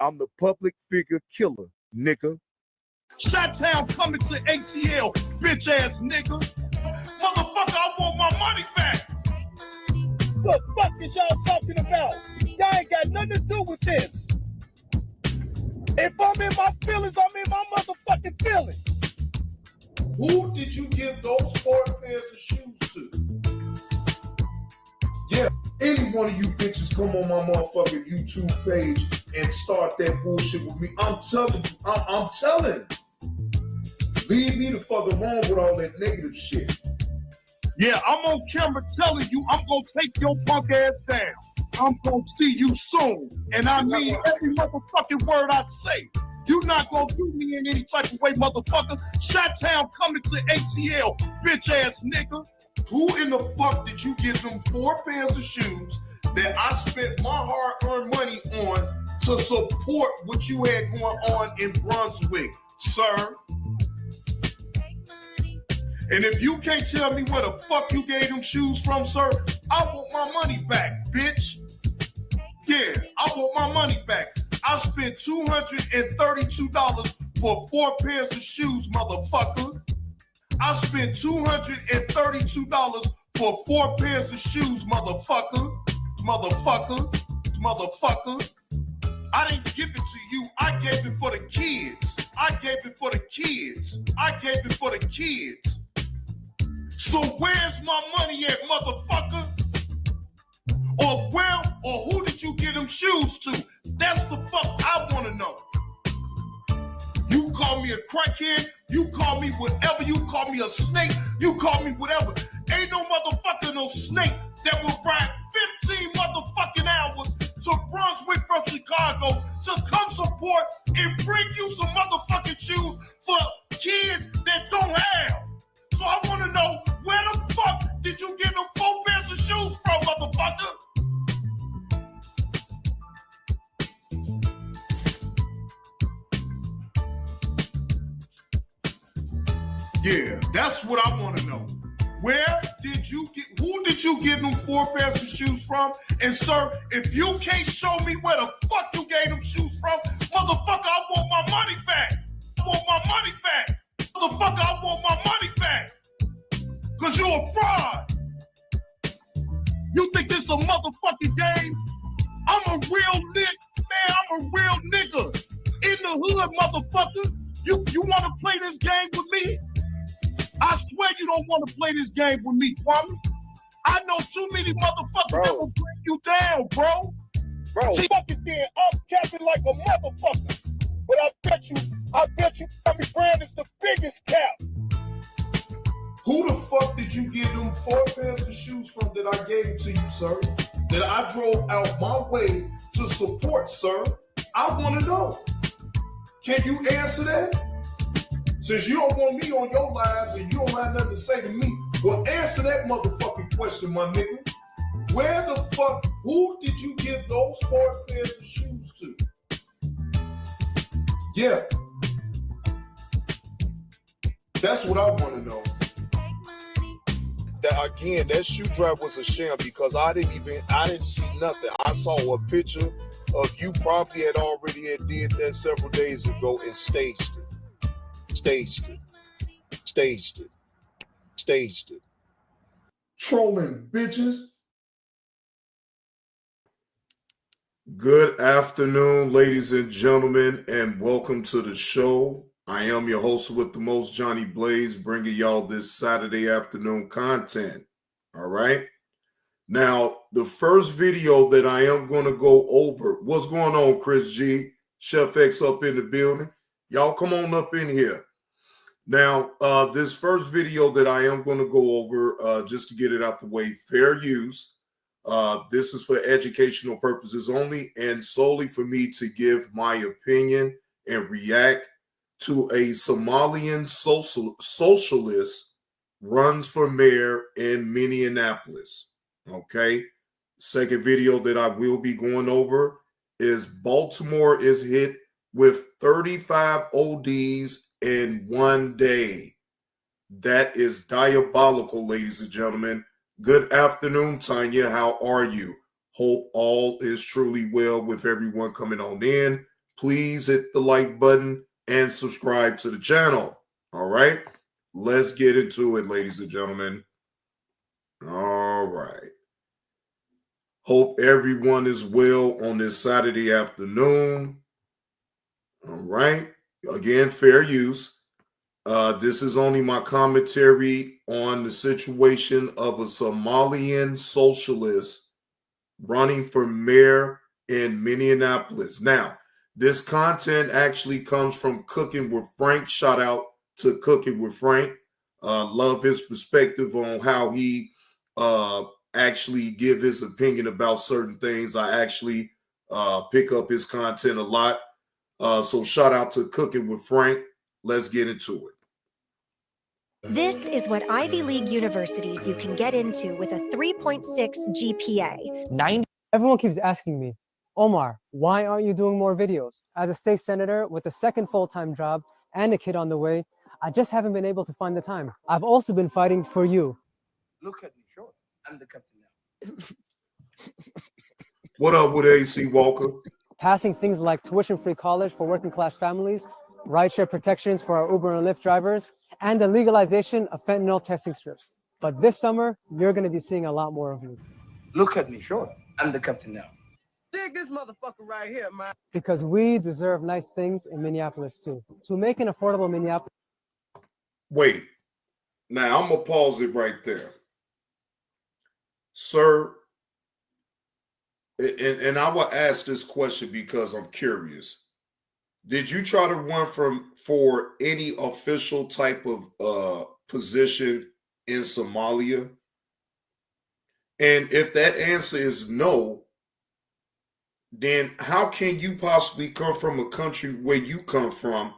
I'm the public figure killer, nigga. Shot-town coming to ATL, bitch ass nigga. Motherfucker, I want my money back. What the fuck is y'all talking about? Y'all ain't got nothing to do with this. If I'm in my feelings, I'm in my motherfucking feelings. Who did you give those 4 pairs of shoes to? Yeah, any one of you bitches come on my motherfucking YouTube page and start that bullshit with me. I'm telling you, I'm telling. Leave me the fuck alone with all that negative shit. Yeah, I'm on camera telling you I'm gonna take your punk ass down. I'm gonna see you soon. And I mean every motherfucking word I say. You not gonna do me in any type of way, motherfucker. Shot-town coming to ATL, bitch ass nigga. Who in the fuck did you give them 4 pairs of shoes that I spent my hard-earned money on to support what you had going on in Brunswick, sir? And if you can't tell me where the fuck you gave them shoes from, sir, I want my money back, bitch. Yeah, I want my money back. I spent $232 for 4 pairs of shoes, motherfucker. I spent $232 for 4 pairs of shoes, motherfucker. Motherfucker. I didn't give it to you. I gave it for the kids. I gave it for the kids. So where's my money at, motherfucker? Or who did you give them shoes to? That's the fuck I want to know. You call me a crackhead, you call me whatever, you call me a snake, you call me whatever. Ain't no motherfucker, no snake that will ride 15 motherfucking hours to Brunswick from Chicago to come support and bring you some motherfucking shoes for kids that don't have. So I want to know, where the fuck did you get them 4 pairs of shoes from, motherfucker? Yeah, that's what I want to know. Who did you get them 4 pairs of shoes from? And sir, if you can't show me where the fuck you gave them shoes from, motherfucker, I want my money back. Motherfucker, I want my money back. Cause you a fraud. You think this a motherfucking game? I'm a real nigga. In the hood, motherfucker. You wanna play this game with me? I swear you don't want to play this game with me, Kwame. I know too many motherfuckers that will bring you down, bro. She fucking did. I'm capping like a motherfucker. But I bet you, Kwame Brand is the biggest cap. Who the fuck did you give them 4 pairs of shoes from that I gave to you, sir? That I drove out my way to support, sir? I want to know. Can you answer that? Since you don't want me on your lives and you don't have nothing to say to me, well, answer that motherfucking question, my nigga. Where the fuck, who did you give those 4 pairs of shoes to? Yeah. That's what I want to know. That again, that shoe drive was a sham because I didn't see nothing. I saw a picture of you probably had did that several days ago and staged it. Trolling bitches. Good afternoon, ladies and gentlemen, and welcome to the show. I am your host with the most, Johnny Blaze, bringing y'all this Saturday afternoon content. All right. Now, the first video that I am going to go over, what's going on, Chris G, Chef X up in the building. Y'all come on up in here. Now, this first video that I am going to go over, just to get it out the way, fair use. This is for educational purposes only and solely for me to give my opinion and react to a Somalian socialist runs for mayor in Minneapolis. Okay. Second video that I will be going over is Baltimore is hit with 35 ODs in one day. That is diabolical, ladies and gentlemen. Good afternoon, Tanya. How are you? Hope all is truly well with everyone coming on in. please hit the like button and subscribe to the channel. All right, let's get into it, ladies and gentlemen. All right. Hope everyone is well on this Saturday afternoon. All right. Again, fair use. This is only my commentary on the situation of a Somalian socialist running for mayor in Minneapolis. Now, this content actually comes from Cooking with Frank. Shout out to Cooking with Frank. Love his perspective on how he actually give his opinion about certain things. I actually pick up his content a lot. So shout out to Cooking with Frank. Let's get into it. This is what Ivy League universities you can get into with a 3.6 GPA. Everyone keeps asking me, Omar, why aren't you doing more videos? As a state senator with a second full-time job and a kid on the way, I just haven't been able to find the time. I've also been fighting for you. Look at me, sure. I'm the captain now. What up with AC Walker? Passing things like tuition-free college for working-class families, rideshare protections for our Uber and Lyft drivers, and the legalization of fentanyl testing strips. But this summer, you're going to be seeing a lot more of me. Look at me, sure. I'm the captain now. Dig this motherfucker right here, man. Because we deserve nice things in Minneapolis too. To make an affordable Minneapolis. Wait. Now, I'm going to pause it right there. Sir, and I will ask this question because I'm curious. Did you try to run for any official type of position in Somalia? And if that answer is no, then how can you possibly come from a country where you come from,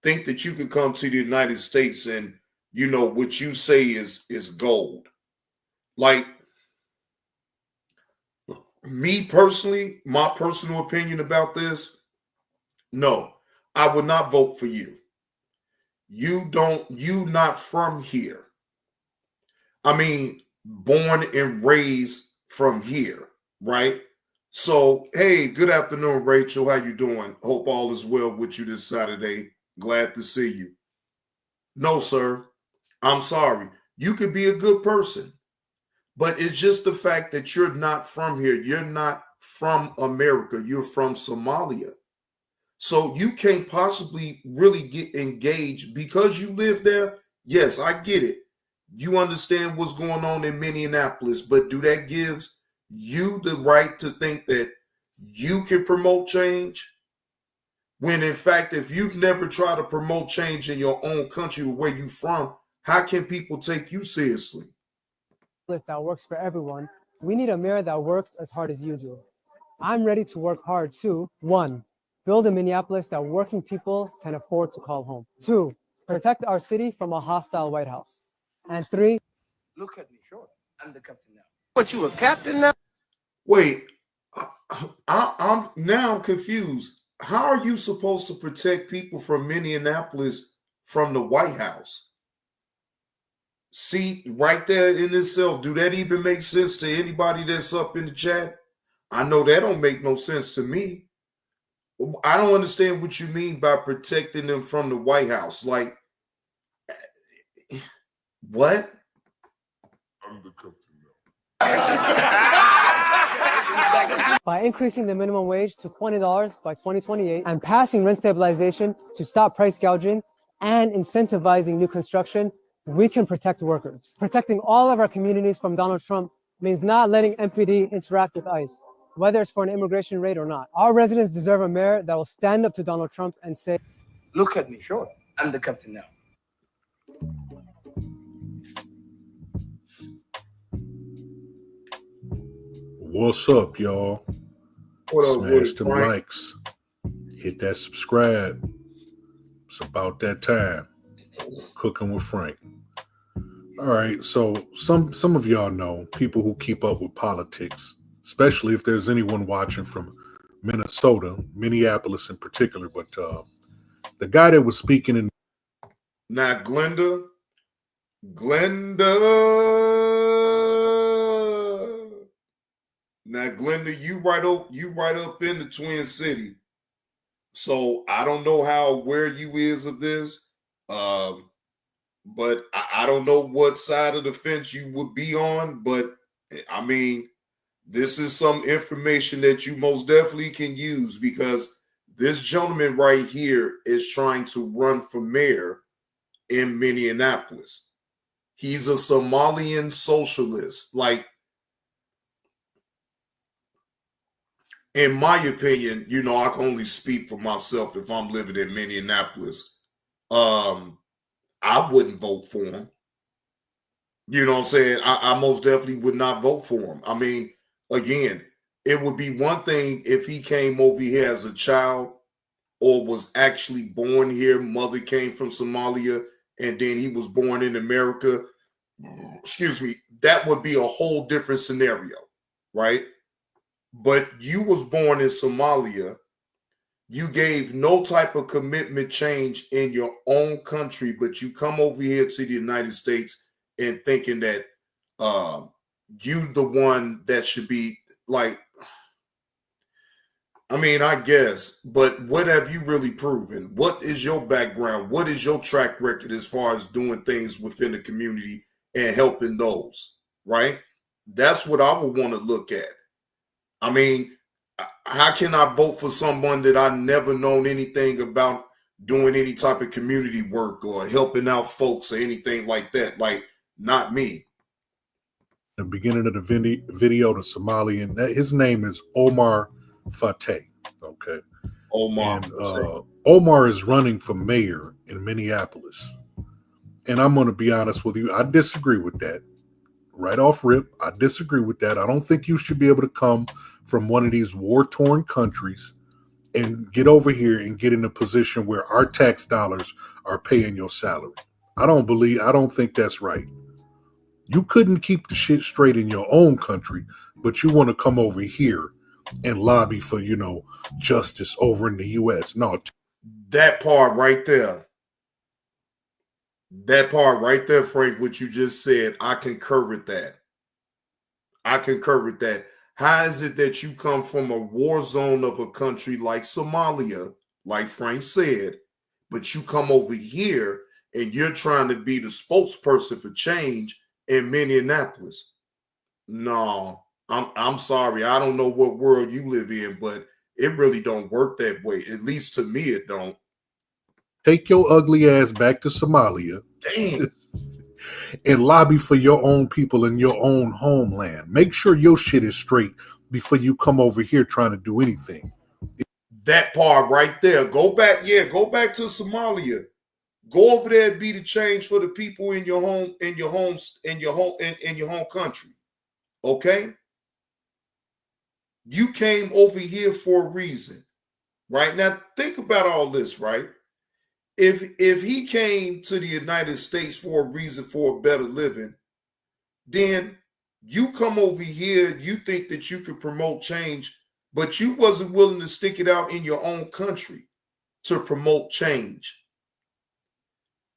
think that you can come to the United States and, you know, what you say is gold? Like, me personally, my personal opinion about this, no, I would not vote for you. You not from here. I mean, born and raised from here, right? So, hey, good afternoon, Rachel. How you doing? Hope all is well with you this Saturday. Glad to see you. No, sir. I'm sorry. You could be a good person, but it's just the fact that you're not from here. You're not from America. You're from Somalia. So you can't possibly really get engaged because you live there. Yes, I get it. You understand what's going on in Minneapolis, but do that gives you the right to think that you can promote change? When in fact, if you've never tried to promote change in your own country or where you're from, how can people take you seriously? That works for everyone. We need a mayor that works as hard as you do. I'm ready to work hard too. 1, build a Minneapolis that working people can afford to call home. 2, protect our city from a hostile White House. And 3, look at me, sure. I'm the captain now. What, you a captain now? Wait, I'm now confused. How are you supposed to protect people from Minneapolis from the White House? See, right there in itself, do that even make sense to anybody that's up in the chat? I know that don't make no sense to me. I don't understand what you mean by protecting them from the White House. Like, what? I'm the captain now. by increasing the minimum wage to $20 by 2028 and passing rent stabilization to stop price gouging and incentivizing new construction, we can protect workers. Protecting all of our communities from Donald Trump means not letting MPD interact with ICE, whether it's for an immigration raid or not. Our residents deserve a mayor that will stand up to Donald Trump and say, look at me, sure. I'm the captain now. What's up, y'all? What up, Smash them Frank? likes. Hit that subscribe. It's about that time. Cooking with Frank. All right, so some of y'all know, people who keep up with politics, especially if there's anyone watching from Minnesota, Minneapolis in particular, but the guy that was speaking in... Now, Glenda. Now, Glenda, you right up in the Twin City. So I don't know how aware you is of this, but I don't know what side of the fence you would be on. But I mean, this is some information that you most definitely can use, because this gentleman right here is trying to run for mayor in Minneapolis. He's a Somalian socialist. Like, in my opinion, you know, I can only speak for myself if I'm living in Minneapolis. I wouldn't vote for him. You know what I'm saying? I most definitely would not vote for him. I mean, again, it would be one thing if he came over here as a child or was actually born here. Mother came from Somalia and then he was born in America. Excuse me. That would be a whole different scenario, right? But you was born in Somalia. You gave no type of commitment change in your own country, but you come over here to the United States and thinking that you the one that should be like, I mean, I guess, but what have you really proven? What is your background? What is your track record as far as doing things within the community and helping those, right? That's what I would want to look at. I mean, how can I vote for someone that I never known anything about doing any type of community work or helping out folks or anything like that? Like, not me. The beginning of the video, the Somalian, his name is Omar Fateh. Okay. Omar. And Omar is running for mayor in Minneapolis. And I'm going to be honest with you. I disagree with that. Right off rip, I disagree with that. I don't think you should be able to come from one of these war-torn countries and get over here and get in a position where our tax dollars are paying your salary. I don't think that's right. You couldn't keep the shit straight in your own country, but you want to come over here and lobby for, you know, justice over in the U.S. No. That part right there. That part right there, Frank, what you just said, I concur with that. I concur with that. How is it that you come from a war zone of a country like Somalia, like Frank said, but you come over here and you're trying to be the spokesperson for change in Minneapolis? No, I'm sorry. I don't know what world you live in, but it really don't work that way. At least to me, it don't. Take your ugly ass back to Somalia. Damn. And lobby for your own people in your own homeland. Make sure your shit is straight before you come over here trying to do anything. That part right there. Go back to Somalia. Go over there and be the change for the people in your home, in your home country. Okay? You came over here for a reason. Right? Now think about all this, right? If he came to the United States for a reason for a better living, then you come over here, you think that you could promote change, but you wasn't willing to stick it out in your own country to promote change.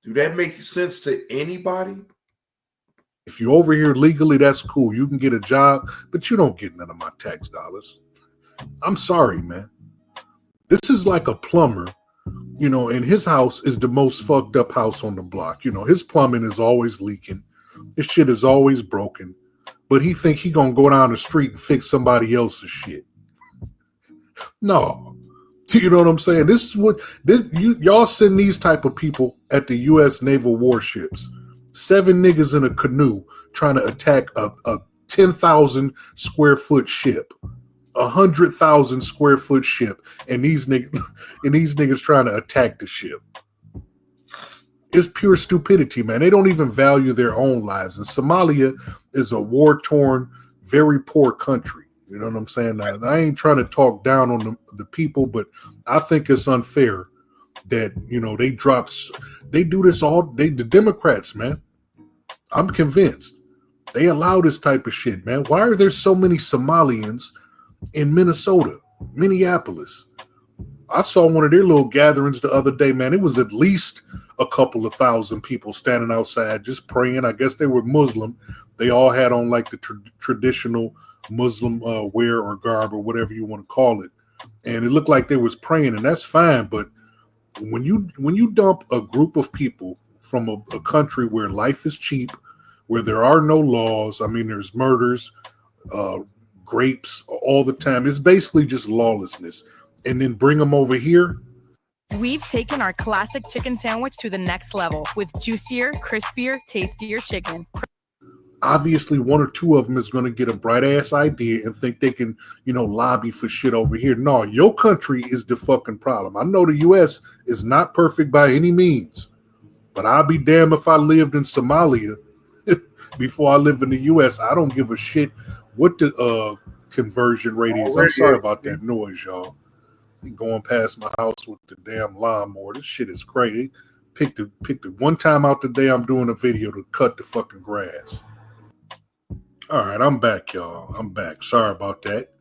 Do that make sense to anybody? If you're over here legally, that's cool. You can get a job, but you don't get none of my tax dollars. I'm sorry, man. This is like a plumber. You know, and his house is the most fucked up house on the block. You know, his plumbing is always leaking. His shit is always broken. But he think he gonna go down the street and fix somebody else's shit. No. You know what I'm saying? This is what y'all send these type of people at the U.S. naval warships. 7 niggas in a canoe trying to attack a 10,000 square foot ship. 100,000 square foot ship, and these niggas trying to attack the ship. It's pure stupidity, man. They don't even value their own lives. And Somalia is a war-torn, very poor country. You know what I'm saying? Now, I ain't trying to talk down on the people, but I think it's unfair that, you know, they do this the Democrats, man. I'm convinced they allow this type of shit, man. Why are there so many Somalians in Minnesota, Minneapolis? I saw one of their little gatherings the other day, man. It was at least a couple of thousand people standing outside just praying. I guess they were Muslim. They all had on like the traditional Muslim wear or garb or whatever you want to call it. and it looked like they was praying, and that's fine. But when you dump a group of people from a country where life is cheap, where there are no laws, I mean, there's murders, grapes all the time. It's basically just lawlessness. And then bring them over here. We've taken our classic chicken sandwich to the next level with juicier, crispier, tastier chicken. Obviously, one or two of them is going to get a bright ass idea and think they can, lobby for shit over here. No, your country is the fucking problem. I know the U.S. is not perfect by any means, but I'll be damned if I lived in Somalia before I live in the U.S. I don't give a shit what the conversion rate is. I'm sorry about that noise, y'all. Going past my house with the damn lawnmower. This shit is crazy. Picked it one time out the day I'm doing a video to cut the fucking grass. All right, I'm back, y'all. I'm back. Sorry about that.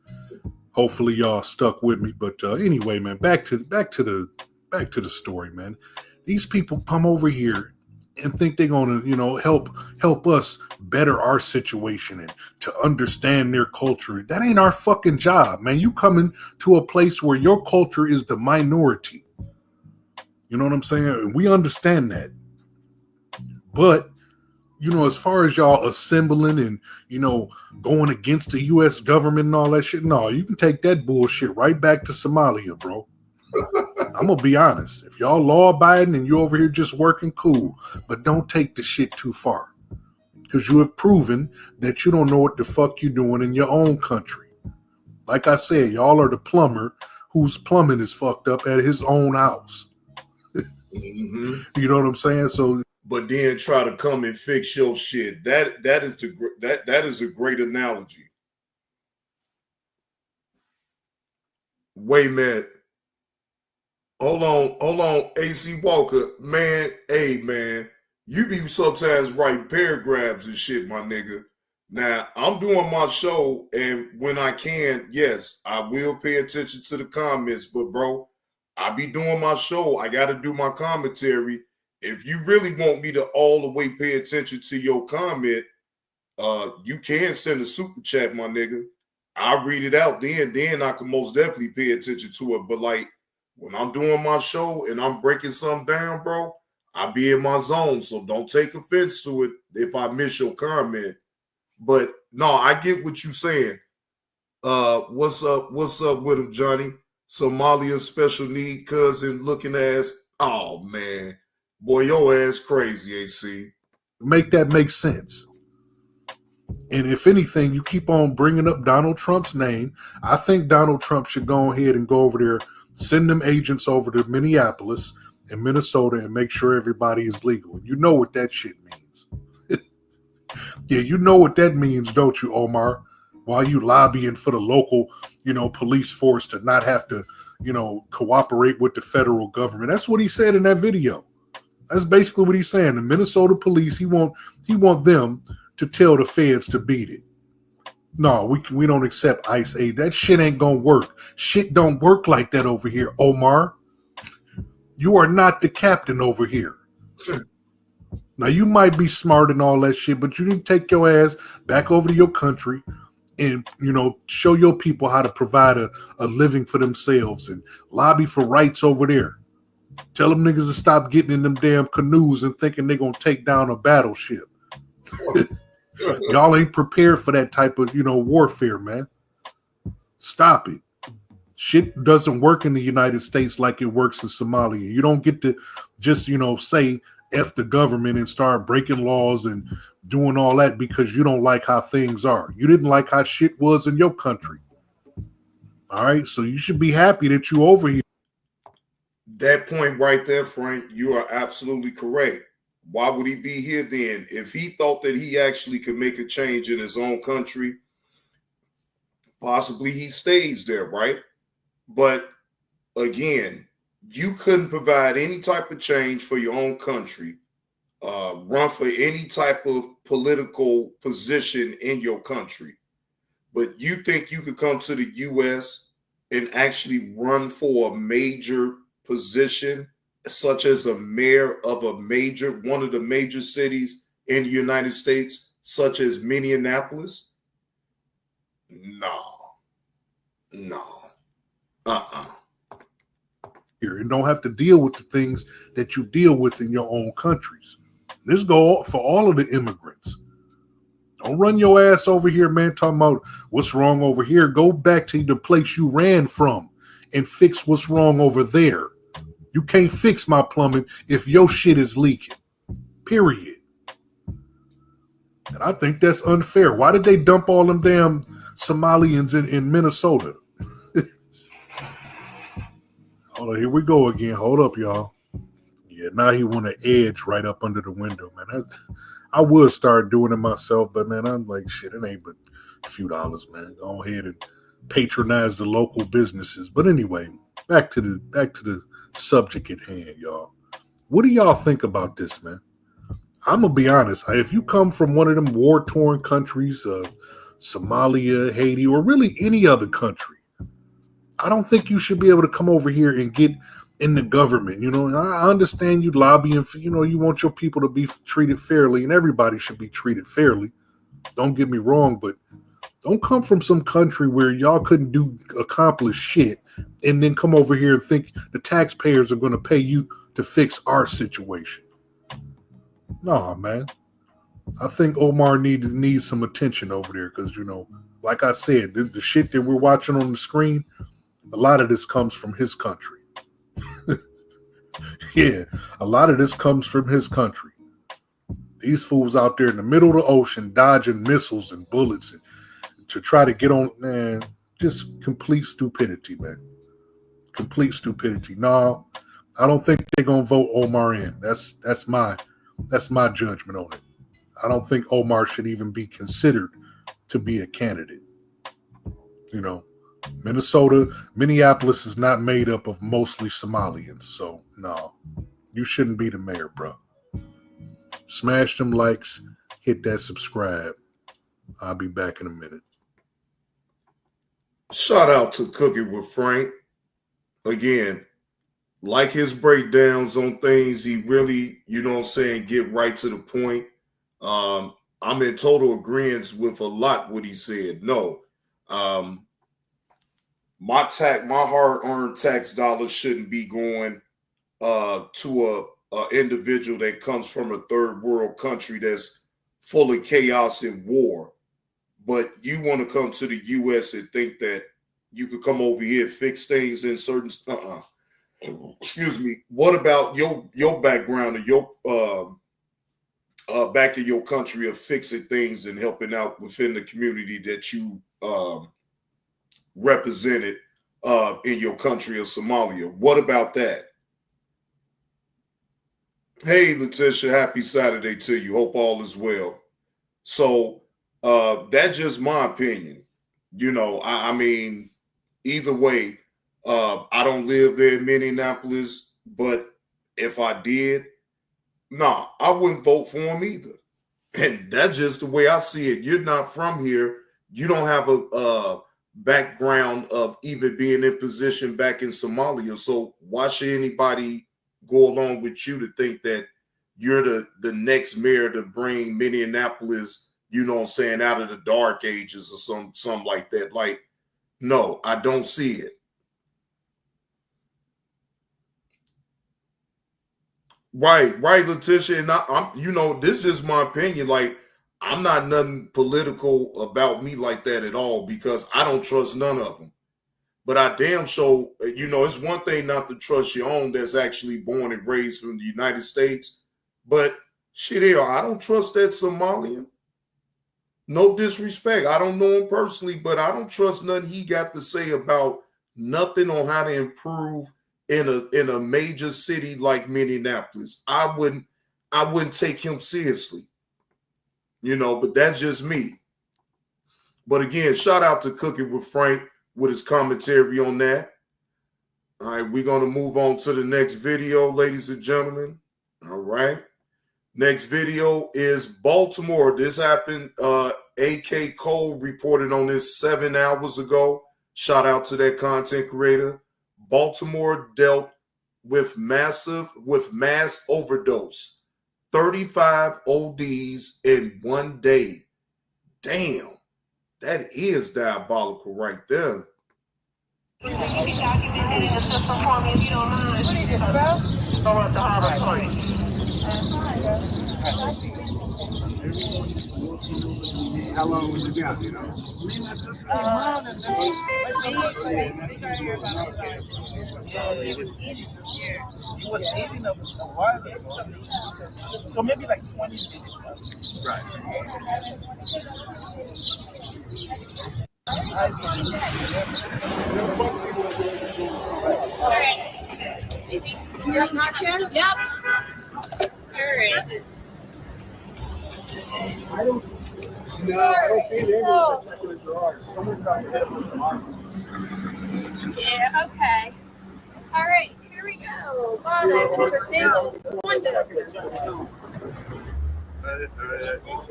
Hopefully y'all stuck with me. But anyway, man, back to the story, man. These people come over here and think they're gonna, help us better our situation and to understand their culture. That ain't our fucking job, man. You coming to a place where your culture is the minority. You know what I'm saying? We understand that. But, as far as y'all assembling and, going against the U.S. government and all that shit, no, you can take that bullshit right back to Somalia, bro. I'm going to be honest. If y'all law-abiding and you over here just working, cool. But don't take the shit too far. Because you have proven that you don't know what the fuck you're doing in your own country. Like I said, y'all are the plumber whose plumbing is fucked up at his own house. Mm-hmm. You know what I'm saying? So, but then try to come and fix your shit. That is a great analogy. Wait a minute. Hold on, AC Walker, man. Hey, man, you be sometimes write paragraphs and shit, my nigga. Now I'm doing my show, and when I can, yes, I will pay attention to the comments. But bro, I be doing my show. I got to do my commentary. If you really want me to all the way pay attention to your comment, you can send a super chat, my nigga. I'll read it out then I can most definitely pay attention to it. But like when I'm doing my show and I'm breaking something down, bro, I be in my zone. So don't take offense to it if I miss your comment. But no, I get what you're saying. What's up with him, Johnny? Somalia special need cousin looking ass. Oh man. Boy, your ass crazy, AC. Make that make sense. And if anything, you keep on bringing up Donald Trump's name. I think Donald Trump should go ahead and go over there, send them agents over to Minneapolis and Minnesota and make sure everybody is legal. And you know what that shit means. Yeah, you know what that means, don't you, Omar? While you lobbying for the local, police force to not have to, cooperate with the federal government. That's what he said in that video. That's basically what he's saying. The Minnesota police, he want them to tell the feds to beat it. No, we don't accept ICE aid. That shit ain't gonna work. Shit don't work like that over here, Omar. You are not the captain over here. Now, you might be smart and all that shit, but you need to take your ass back over to your country and, show your people how to provide a living for themselves and lobby for rights over there. Tell them niggas to stop getting in them damn canoes and thinking they're going to take down a battleship. Y'all ain't prepared for that type of, warfare, man. Stop it. Shit doesn't work in the United States like it works in Somalia. You don't get to just, say F the government and start breaking laws and doing all that because you don't like how things are. You didn't like how shit was in your country. All right? So you should be happy that you over here. That point right there, Frank, you are absolutely correct. Why would he be here then? If he thought that he actually could make a change in his own country, possibly he stays there, right? But again, you couldn't provide any type of change for your own country, run for any type of political position in your country. But you think you could come to the U.S. and actually run for a major position, such as a mayor of one of the major cities in the United States, such as Minneapolis? No. Here and don't have to deal with the things that you deal with in your own countries. This go for all of the immigrants. Don't run your ass over here, man, talking about what's wrong over here. Go back to the place you ran from and fix what's wrong over there. You can't fix my plumbing if your shit is leaking. Period. And I think that's unfair. Why did they dump all them damn Somalians in Minnesota? Hold on, here we go again. Hold up, y'all. Yeah, now he want to edge right up under the window, man. I would start doing it myself, but man, I'm like, shit, it ain't but a few dollars, man. Go ahead and patronize the local businesses. But anyway, back to the subject at hand, y'all. What do y'all think about this, man? I'm gonna be honest. If you come from one of them war-torn countries, Somalia, Haiti, or really any other country, I don't think you should be able to come over here and get in the government. You know, I understand you lobbying for, you know, you want your people to be treated fairly, and everybody should be treated fairly. Don't get me wrong, but don't come from some country where y'all couldn't accomplish shit and then come over here and think the taxpayers are going to pay you to fix our situation. Nah, man. I think Omar needs some attention over there because, you know, like I said, the shit that we're watching on the screen, a lot of this comes from his country. Yeah, a lot of this comes from his country. These fools out there in the middle of the ocean dodging missiles and bullets to try to get on, man, just complete stupidity, man. Complete stupidity. No, I don't think they're going to vote Omar in. That's my judgment on it. I don't think Omar should even be considered to be a candidate. You know, Minneapolis is not made up of mostly Somalians. So, no, you shouldn't be the mayor, bro. Smash them likes, hit that subscribe. I'll be back in a minute. Shout out to Cooking with Frank. Again, like his breakdowns on things, he really, you know what I'm saying, get right to the point. I'm in total agreement with a lot what he said. No, my hard-earned tax dollars shouldn't be going to a individual that comes from a third world country that's full of chaos and war. But you want to come to the U.S. and think that you could come over here and fix things in certain. Excuse me. What about your background or your back in your country of fixing things and helping out within the community that you represented in your country of Somalia? What about that? Hey, Letitia, happy Saturday to you. Hope all is well. So that's just my opinion. You know, I mean, either way, I don't live there in Minneapolis, but if I did, I wouldn't vote for him either. And that's just the way I see it. You're not from here. You don't have a background of even being in position back in Somalia. So why should anybody go along with you to think that you're the next mayor to bring Minneapolis, you know what I'm saying, out of the dark ages or something like that? Like, no, I don't see it. Right, Letitia. And I'm, you know, this is just my opinion. Like, I'm not nothing political about me like that at all because I don't trust none of them. But I damn sure, you know, it's one thing not to trust your own that's actually born and raised from the United States. But shit, I don't trust that Somalian. No disrespect. I don't know him personally, but I don't trust nothing he got to say about nothing on how to improve in a major city like Minneapolis. I wouldn't take him seriously. You know, but that's just me. But again, shout out to Cooking with Frank with his commentary on that. All right, we're going to move on to the next video, ladies and gentlemen. All right. Next video is Baltimore. This happened. AK Cole reported on this 7 hours ago. Shout out to that content creator. Baltimore dealt with mass overdose. 35 ODs in one day. Damn, that is diabolical right there. Documented in the system for me if you don't mind. What is it, bro? Over at the Harbor Point. How long would you be out, you know? He was eating a while ago. So maybe like 20 minutes. Right. You're not here? Yep. All right. I don't see the ambulance at Secular Gerard. Someone's got to set up some alarm. Yeah, okay. All right, here we go. Bottoms or tails, windows.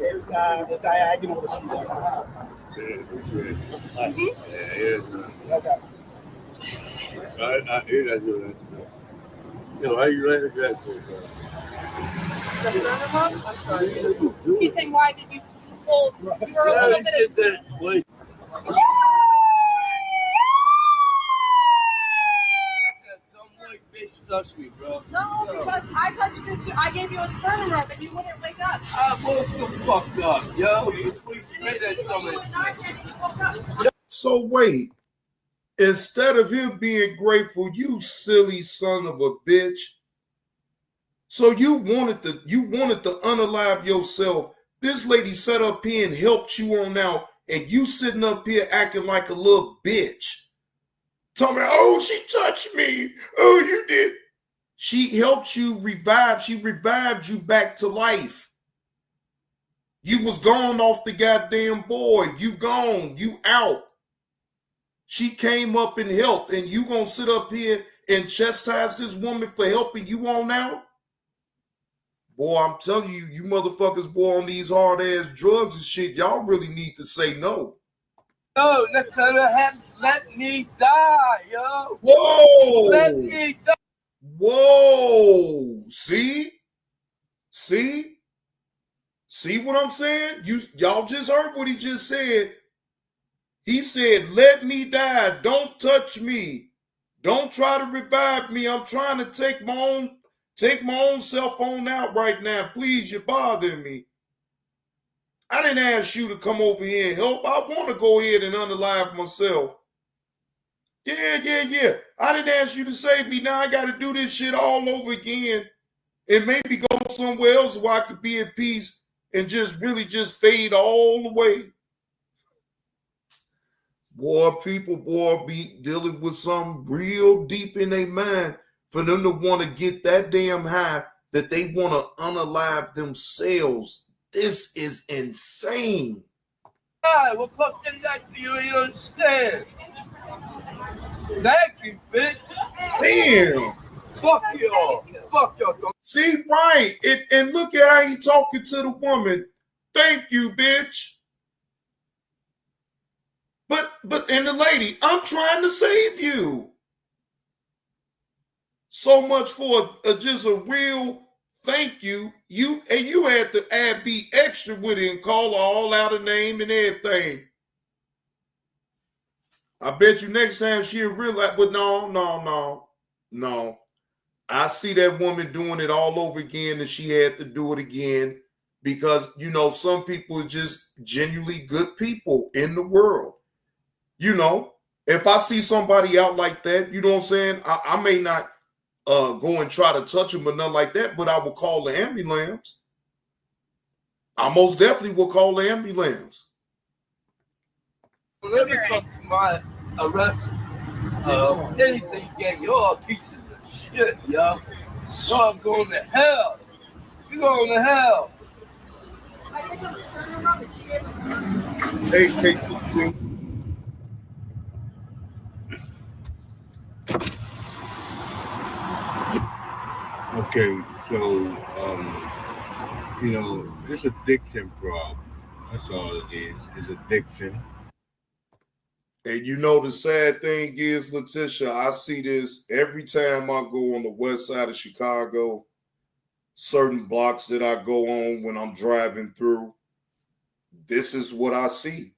It's the diagonal of Okay. I hear that. You know, how you like that? I'm sorry. He's saying, why did you pull? You were a little bit asleep. Touch me, bro. No, because I touched you too. I gave you a sternum rub and you wouldn't wake up. I woke the fuck up, yo. So wait, instead of him being grateful, you silly son of a bitch. So you wanted to unalive yourself. This lady sat up here and helped you on out, and you sitting up here acting like a little bitch. Tell me, oh, she touched me. Oh, you did. She helped you revive. She revived you back to life. You was gone off the goddamn board. You gone. You out. She came up and helped, and you gonna sit up here and chastise this woman for helping you on out? Boy, I'm telling you, you motherfuckers, boy, on these hard-ass drugs and shit, y'all really need to say no. Yo, let me die, yo. Whoa! Let me die. Whoa! See what I'm saying? Y'all just heard what he just said. He said, "Let me die. Don't touch me. Don't try to revive me. I'm trying to take my own cell phone out right now. Please, you're bothering me. I didn't ask you to come over here and help. I want to go ahead and unalive myself. Yeah. I didn't ask you to save me. Now I got to do this shit all over again and maybe go somewhere else where I could be at peace and just really just fade all the way." Boy, people, be dealing with something real deep in their mind for them to want to get that damn high that they want to unalive themselves. This is insane. Hi, what fucking life do you understand? Thank you, bitch. Damn. Fuck y'all. Fuck y'all. See, right. And look at how he talking to the woman. Thank you, bitch. But and the lady, I'm trying to save you. So much for just a real thank you. You had to be extra with it and call her all out a name and everything. I bet you next time she'll realize, but no. I see that woman doing it all over again, and she had to do it again because, some people are just genuinely good people in the world. If I see somebody out like that, you know what I'm saying? I may not go and try to touch them or nothing like that, but I will call the ambulance. I most definitely will call the ambulance. Let me come to my arrest. Anything gang, you're all pieces of shit, yo. Y'all going to hell. You going to hell. Hey, Casey. Okay, so it's addiction problem. That's all it is. It's addiction. And the sad thing is, Letitia, I see this every time I go on the west side of Chicago, certain blocks that I go on when I'm driving through. This is what I see.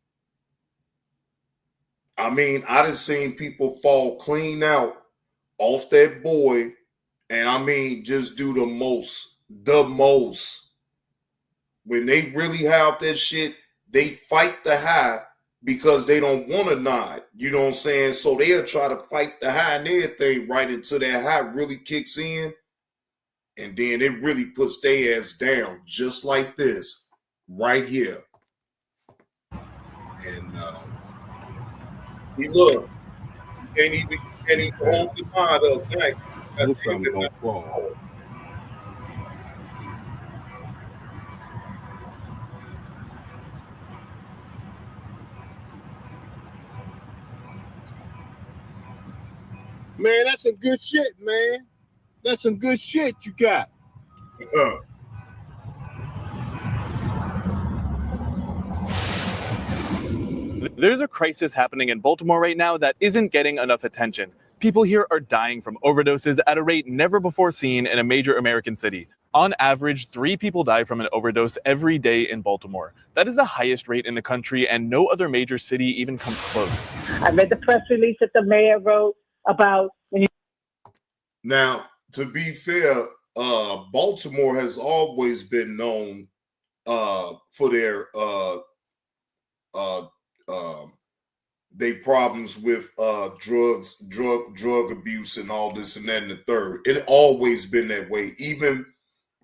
I mean, I done seen people fall clean out off that boy, and I mean, just do the most. When they really have that shit, they fight the high because they don't want to nod. You know what I'm saying? So they'll try to fight the high and everything right until that high really kicks in. And then it really puts their ass down just like this right here. And See, look, you can't even hold the mind up. Nice. most of them gonna fall. Man, that's some good shit, man. That's some good shit you got. There's a crisis happening in Baltimore right now that isn't getting enough attention. People here are dying from overdoses at a rate never before seen in a major American city. On average, 3 people die from an overdose every day in Baltimore. That is the highest rate in the country, and no other major city even comes close. I read the press release that the mayor wrote about. Now, to be fair, Baltimore has always been known for their problems with drug abuse and all this and that and the third. It always been that way, even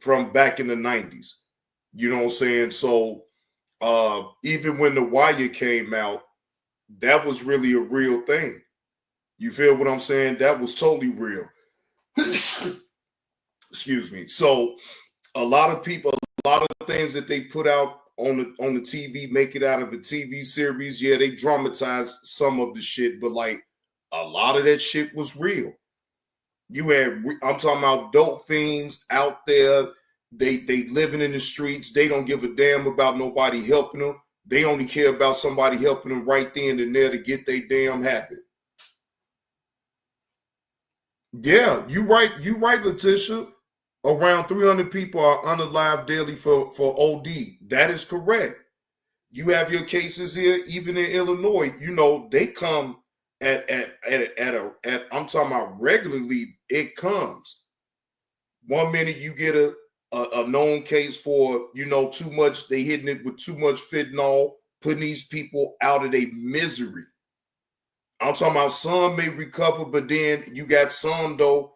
from back in the 90s. You know what I'm saying? So even when The Wire came out, that was really a real thing. You feel what I'm saying? That was totally real. Excuse me. So a lot of people, a lot of things that they put out on the TV, make it out of a TV series. Yeah, they dramatize some of the shit, but like a lot of that shit was real. You had, I'm talking about dope fiends out there. They living in the streets. They don't give a damn about nobody helping them. They only care about somebody helping them right then and there to get their damn habit. Yeah, you right, Letitia. Around 300 people are unalive daily for OD. That is correct. You have your cases here, even in Illinois. You know they come at I'm talking about regularly. It comes. 1 minute you get a known case for too much. They hitting it with too much fentanyl, putting these people out of their misery. I'm talking about some may recover, but then you got some though.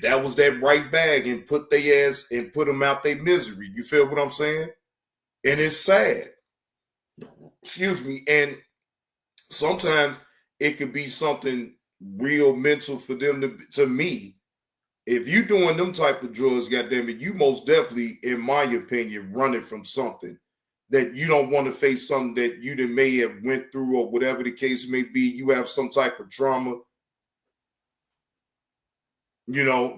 That was that right bag and put their ass and put them out their misery. You feel what I'm saying? And it's sad. Excuse me. And sometimes it could be something real mental for them to me. If you doing them type of drugs, goddamn it, you most definitely, in my opinion, running from something that you don't want to face, something that you may have went through or whatever the case may be. You have some type of trauma.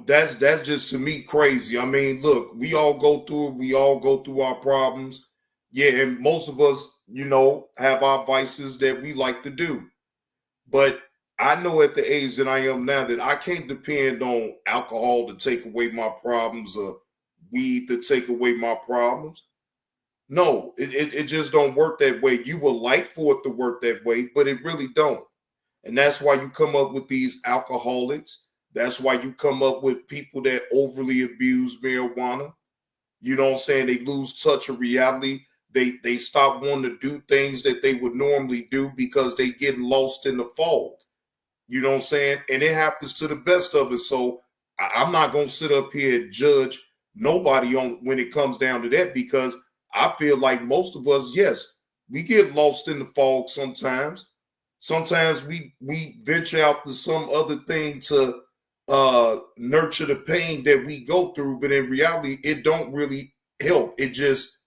That's just to me crazy. I mean, look, we all go through it. We all go through our problems. Yeah, and most of us, have our vices that we like to do. But I know at the age that I am now that I can't depend on alcohol to take away my problems or weed to take away my problems. No, it just don't work that way. You would like for it to work that way, but it really don't. And that's why you come up with these alcoholics. That's why you come up with people that overly abuse marijuana. You know what I'm saying? They lose touch of reality. They stop wanting to do things that they would normally do because they get lost in the fog. You know what I'm saying? And it happens to the best of us. So I'm not going to sit up here and judge nobody on when it comes down to that, because I feel like most of us, yes, we get lost in the fog sometimes. Sometimes we venture out to some other thing to nurture the pain that we go through, but in reality, it don't really help. It just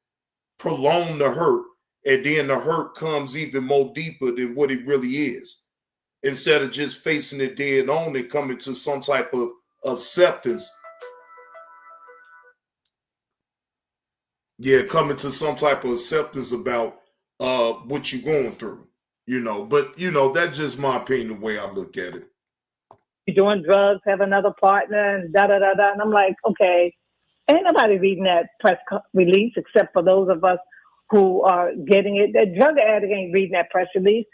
prolong the hurt, and then the hurt comes even more deeper than what it really is. Instead of just facing it dead on and coming to some type of acceptance. Yeah, coming to some type of acceptance about what you're going through, But, that's just my opinion, the way I look at it. Doing drugs, have another partner, and da-da-da-da. And I'm like, okay, ain't nobody reading that press release except for those of us who are getting it. The drug addict ain't reading that press release.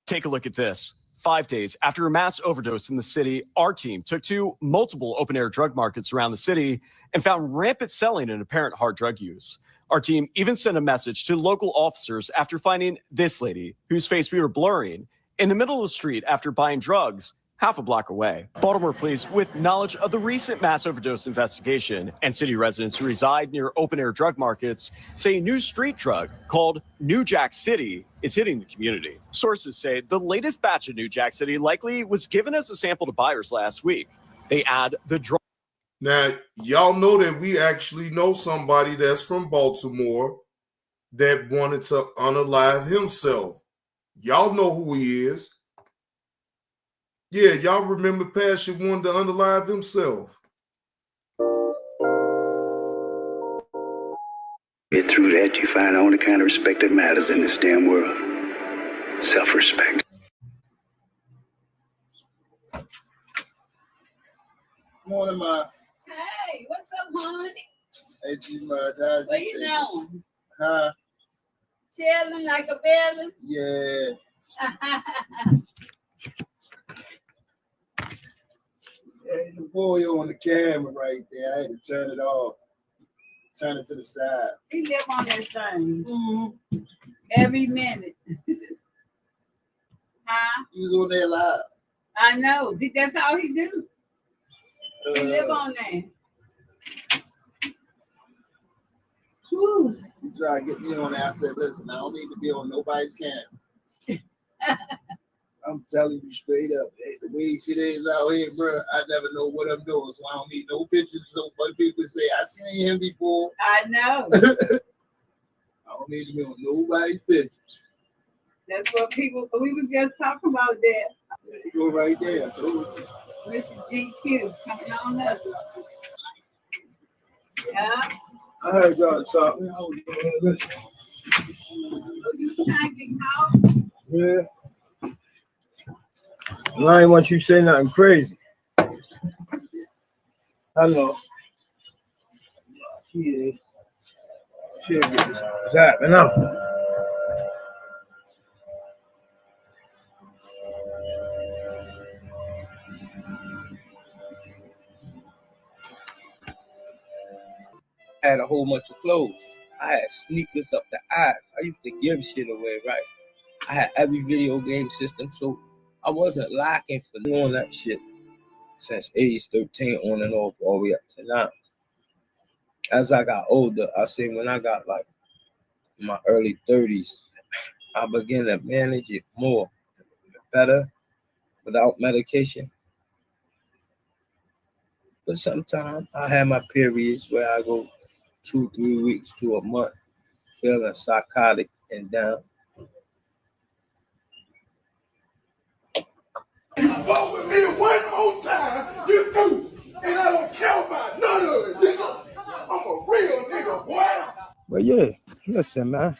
Take a look at this. 5 days after a mass overdose in the city, our team took to multiple open-air drug markets around the city and found rampant selling and apparent hard drug use. Our team even sent a message to local officers after finding this lady, whose face we were blurring, in the middle of the street after buying drugs half a block away. Baltimore police, with knowledge of the recent mass overdose investigation, and city residents who reside near open-air drug markets say a new street drug called New Jack City is hitting the community. Sources say the latest batch of New Jack City likely was given as a sample to buyers last week. They add the drug. Now, y'all know that we actually know somebody that's from Baltimore that wanted to unalive himself. Y'all know who he is. Yeah, y'all remember Passion wanted to unalive himself. Get through that, you find the only kind of respect that matters in this damn world. Self-respect. Morning, Ma. Hey, what's up, honey? Hey, G-Mud. What you doing? Huh? Chilling like a belly? Yeah. Yeah, the boy on the camera right there. I had to turn it off. Turn it to the side. He live on that thing. Every minute. Huh? He was on there live. I know. That's all he do. He live on there. Whew. He tried to get me on there. I said, listen, I don't need to be on nobody's camera. I'm telling you straight up, hey, the way shit is out here, bro, I never know what I'm doing, so I don't need no pictures. So other people say, I seen him before. I know. I don't need to be on nobody's picture. That's what people, we was just talking about that. There you go right there. Mr. GQ coming on up. Yeah. I heard y'all talking. So you trying to get caught? Yeah. I ain't want you to say nothing crazy. I know. Shit is happening out. I had a whole bunch of clothes. I had sneakers up the ass. I used to give shit away, right? I had every video game system, so I wasn't lacking for doing that shit since age 13 on and off all the way up to now. As I got older, I say when I got like my early 30s, I began to manage it more, better, without medication. But sometimes I have my periods where I go 2-3 weeks to a month feeling psychotic and down. Fuck with me one more time, you do, and I don't care about none of it, nigga. I'm a real nigga, boy. But yeah, listen, man.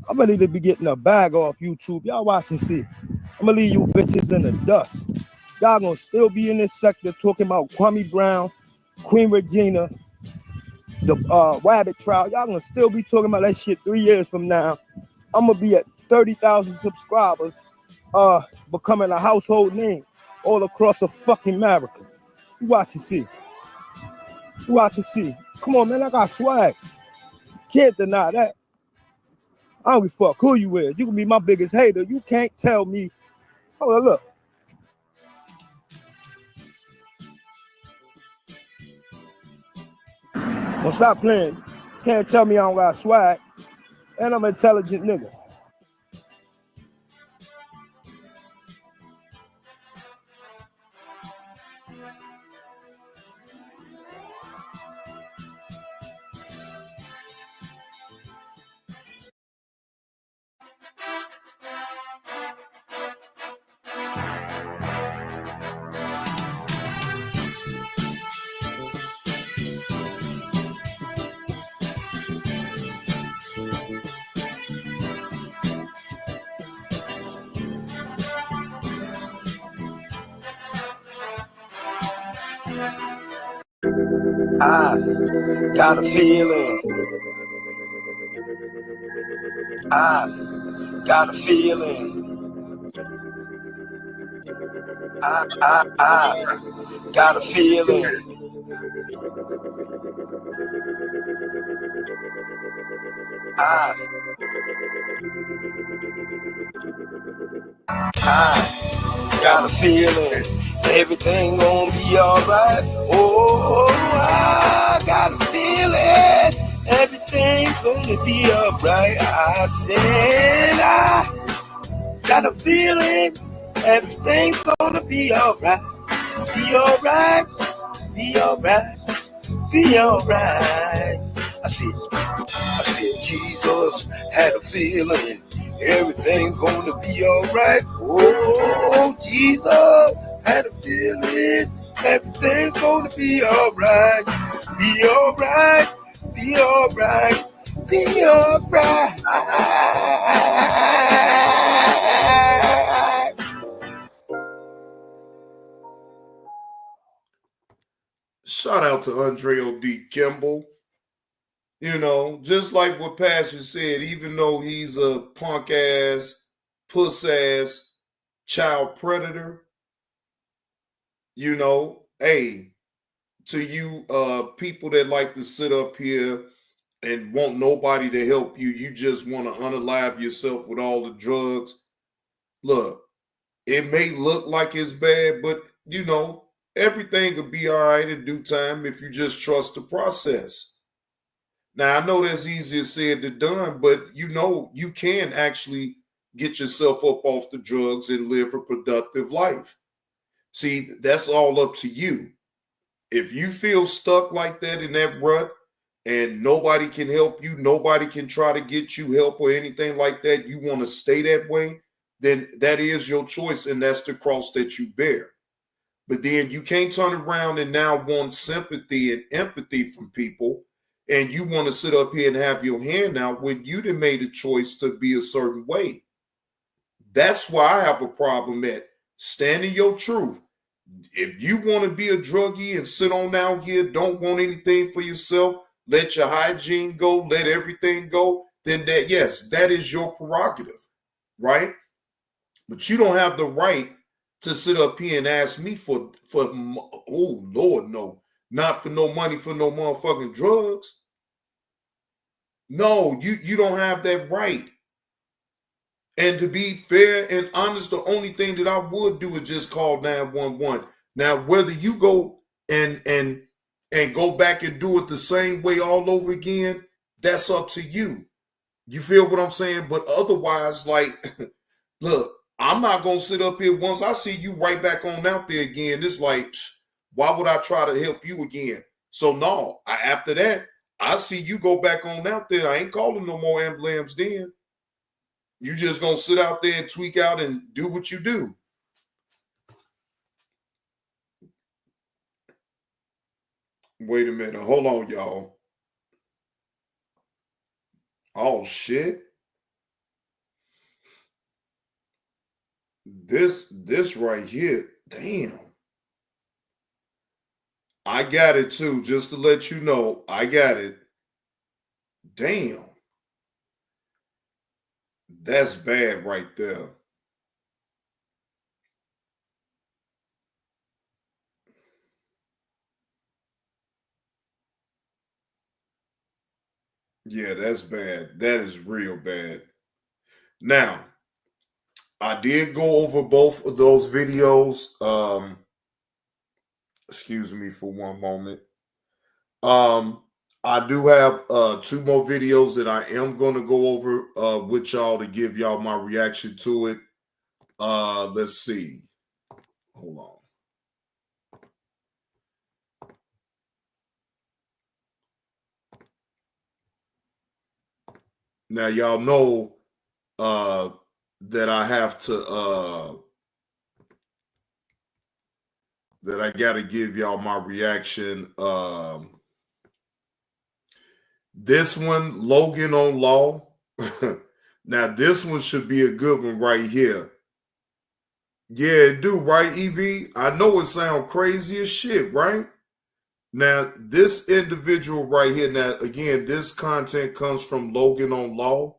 I'm ready to be getting a bag off YouTube. Y'all watch and see. I'm gonna leave you bitches in the dust. Y'all gonna still be in this sector talking about Kwame Brown, Queen Regina, the Wabbit trial. Y'all gonna still be talking about that shit 3 years from now. I'm gonna be at 30,000 subscribers, becoming a household name all across the fucking America. You watch and see. You watch and see. Come on, man, I got swag. Can't deny that. I don't give a fuck who you is. You can be my biggest hater. You can't tell me. Hold on, look. Don't stop playing. Can't tell me I don't got swag. And I'm an intelligent nigga. I got a feeling. I got a feeling. I got a feeling. I got a feeling everything gonna be alright. Oh, I got a feeling everything's gonna be alright. I said I got a feeling everything's gonna be alright. Be alright, be alright, be alright. I said Jesus had a feeling everything's gonna be alright. Oh, Jesus had a feeling everything's gonna be alright. Be alright, be alright, be alright. Shout out to Andre O.D. Kimball. You know, just like what Pastor said, even though he's a punk ass, puss ass child predator, you know, hey, to you people that like to sit up here and want nobody to help you, you just want to unalive yourself with all the drugs. Look, it may look like it's bad, but you know, everything will be all right in due time if you just trust the process. Now, I know that's easier said than done, but you know, you can actually get yourself up off the drugs and live a productive life. See, that's all up to you. If you feel stuck like that in that rut and nobody can help you, nobody can try to get you help or anything like that, you want to stay that way, then that is your choice and that's the cross that you bear. But then you can't turn around and now want sympathy and empathy from people and you want to sit up here and have your hand out when you done made a choice to be a certain way. That's why I have a problem at standing your truth. If you want to be a druggie and sit on out here, don't want anything for yourself, let your hygiene go, let everything go, then that, yes, that is your prerogative, right? But you don't have the right to sit up here and ask me for oh Lord, no, not for no money for no motherfucking drugs. No, you don't have that right. And to be fair and honest, the only thing that I would do is just call 911. Now, whether you go and go back and do it the same way all over again, that's up to you. You feel what I'm saying? But otherwise, like, look, I'm not gonna sit up here once I see you right back on out there again. It's like, why would I try to help you again? So no, after that, I see you go back on out there. I ain't calling no more ambulance then. You just gonna sit out there and tweak out and do what you do. Wait a minute. Hold on, y'all. Oh shit. This right here. Damn. I got it too, just to let you know. I got it. Damn. That's bad right there. Yeah, that's bad. That is real bad. Now, I did go over both of those videos. Excuse me for one moment. I do have 2 more videos that I am going to go over with y'all to give y'all my reaction to it. Let's see. Hold on. Now y'all know that I have to that I got to give y'all my reaction. This one, Logan on Law. Now this one should be a good one right here. Yeah, it do, right, EV? I know it sounds crazy as shit, right? Now, this individual right here, now, again, this content comes from Logan on Law.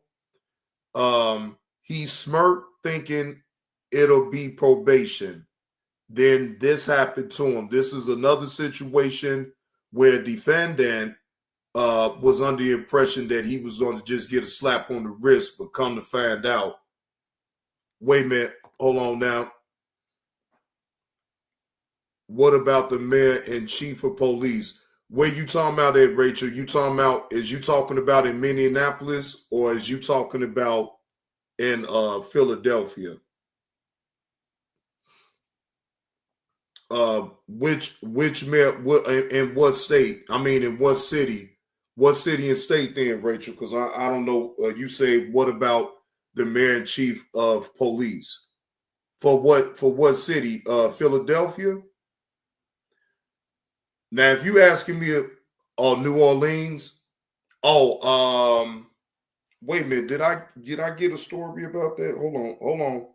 He smirked thinking it'll be probation. then this happened to him. This is another situation where defendant was under the impression that he was going to just get a slap on the wrist, but come to find out, wait a minute, hold on now. What about the mayor and chief of police? Where you talking about that, Rachel? You talking about, is you talking about in Minneapolis, or is you talking about in Philadelphia? Which mayor, in what state? I mean, in what city? What city and state then, Rachel? Because I don't know. You say, what about the mayor and chief of police? For what city? Philadelphia? Now, if you asking me, New Orleans, wait a minute, did I get a story about that? Hold on.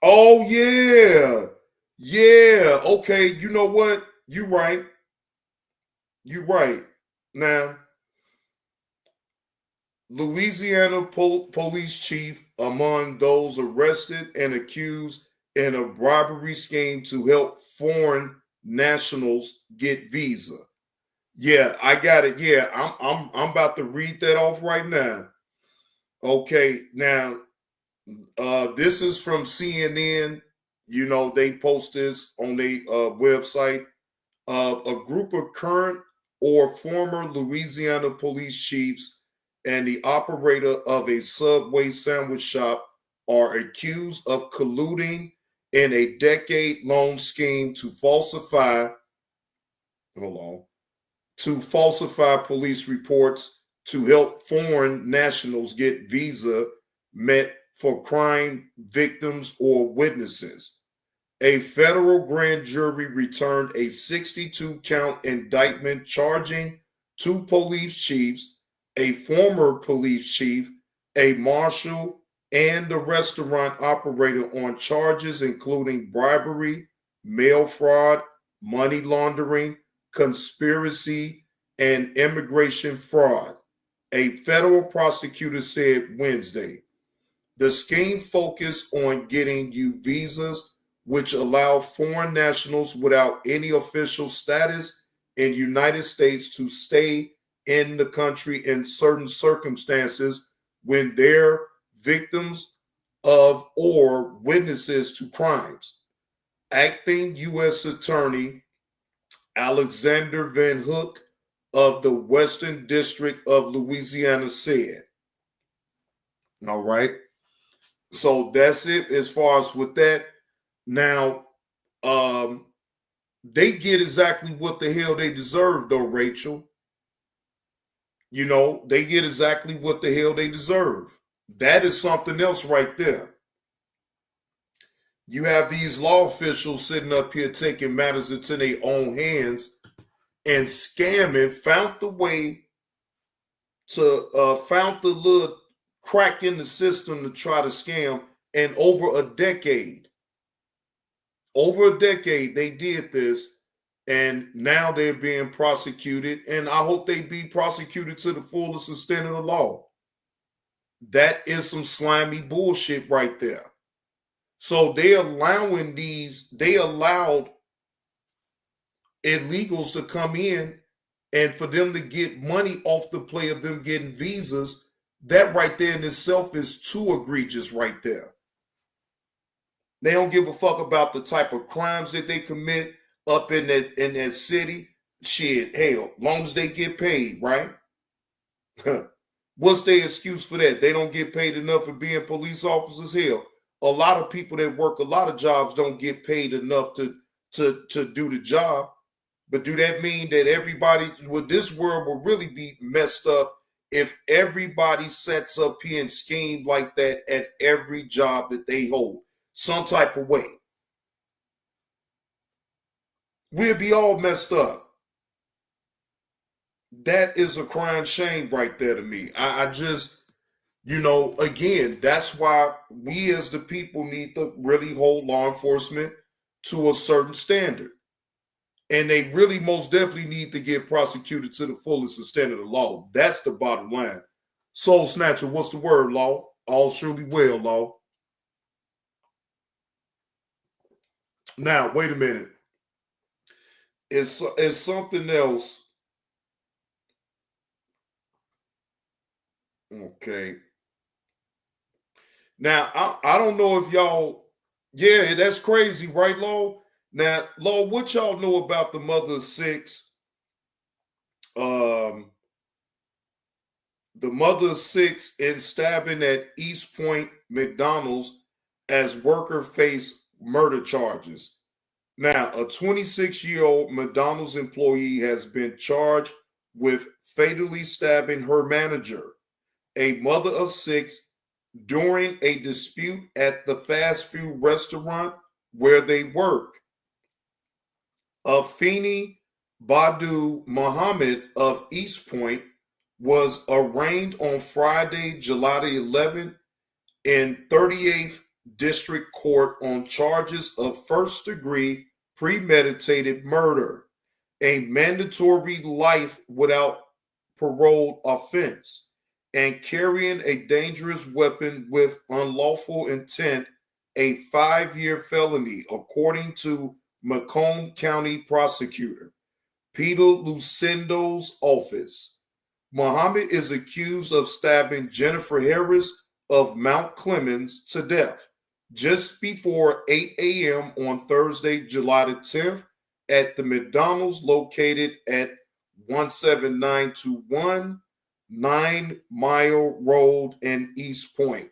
Oh yeah, okay. You know what? You're right. Now, Louisiana police chief among those arrested and accused in a bribery scheme to help foreign nationals get visa. Yeah, I got it. Yeah, I'm about to read that off right now. Okay, now this is from CNN. You know, they post this on their website. A group of current or former Louisiana police chiefs and the operator of a Subway sandwich shop are accused of colluding in a decade-long scheme to falsify police reports to help foreign nationals get visa meant for crime victims or witnesses. A federal grand jury returned a 62-count indictment charging 2 police chiefs, a former police chief, a marshal, and a restaurant operator on charges including bribery, mail fraud, money laundering, conspiracy, and immigration fraud, a federal prosecutor said Wednesday. The scheme focused on getting you visas which allow foreign nationals without any official status in the United States to stay in the country in certain circumstances when they're victims of or witnesses to crimes. Acting U.S. Attorney Alexander Van Hook of the Western District of Louisiana said. All right. So that's it as far as with that. Now, they get exactly what the hell they deserve, though, Rachel. You know, they get exactly what the hell they deserve. That is something else right there. You have these law officials sitting up here taking matters into their own hands and scamming, found the little crack in the system to try to scam. And over a decade, they did this, and now they're being prosecuted, and I hope they be prosecuted to the fullest extent of the law. That is some slimy bullshit right there. So they allowed illegals to come in, and for them to get money off the play of them getting visas. That right there in itself is too egregious right there. They don't give a fuck about the type of crimes that they commit up in that city. Shit, hell, long as they get paid, right? What's their excuse for that? They don't get paid enough for being police officers? Hell, a lot of people that work a lot of jobs don't get paid enough to do the job. But do that mean that everybody, this world will really be messed up if everybody sets up here and scheme like that at every job that they hold, some type of way? We'll be all messed up. That is a crying shame right there to me. I just, again, that's why we as the people need to really hold law enforcement to a certain standard. And they really most definitely need to get prosecuted to the fullest extent of the law. That's the bottom line. Soul Snatcher, what's the word, Law? All surely well, Law. Now, wait a minute. It's something else. Okay. Now, I don't know if y'all, yeah, that's crazy, right, Law? Now, Law, what y'all know about the mother of six? The mother of six in stabbing at East Point McDonald's as worker faced murder charges. Now, a 26-year-old McDonald's employee has been charged with fatally stabbing her manager, a mother of six, during a dispute at the fast food restaurant where they work. Afeni Badu Muhammad of East Point was arraigned on Friday, July the 11th in 38th District Court on charges of first-degree premeditated murder, a mandatory life without parole offense, and carrying a dangerous weapon with unlawful intent, a 5-year felony, according to Macomb County Prosecutor Peter Lucindo's office. Muhammad is accused of stabbing Jennifer Harris of Mount Clemens to death just before 8 a.m. on Thursday, July the 10th, at the McDonald's located at 17921 9 Mile Road in East Point.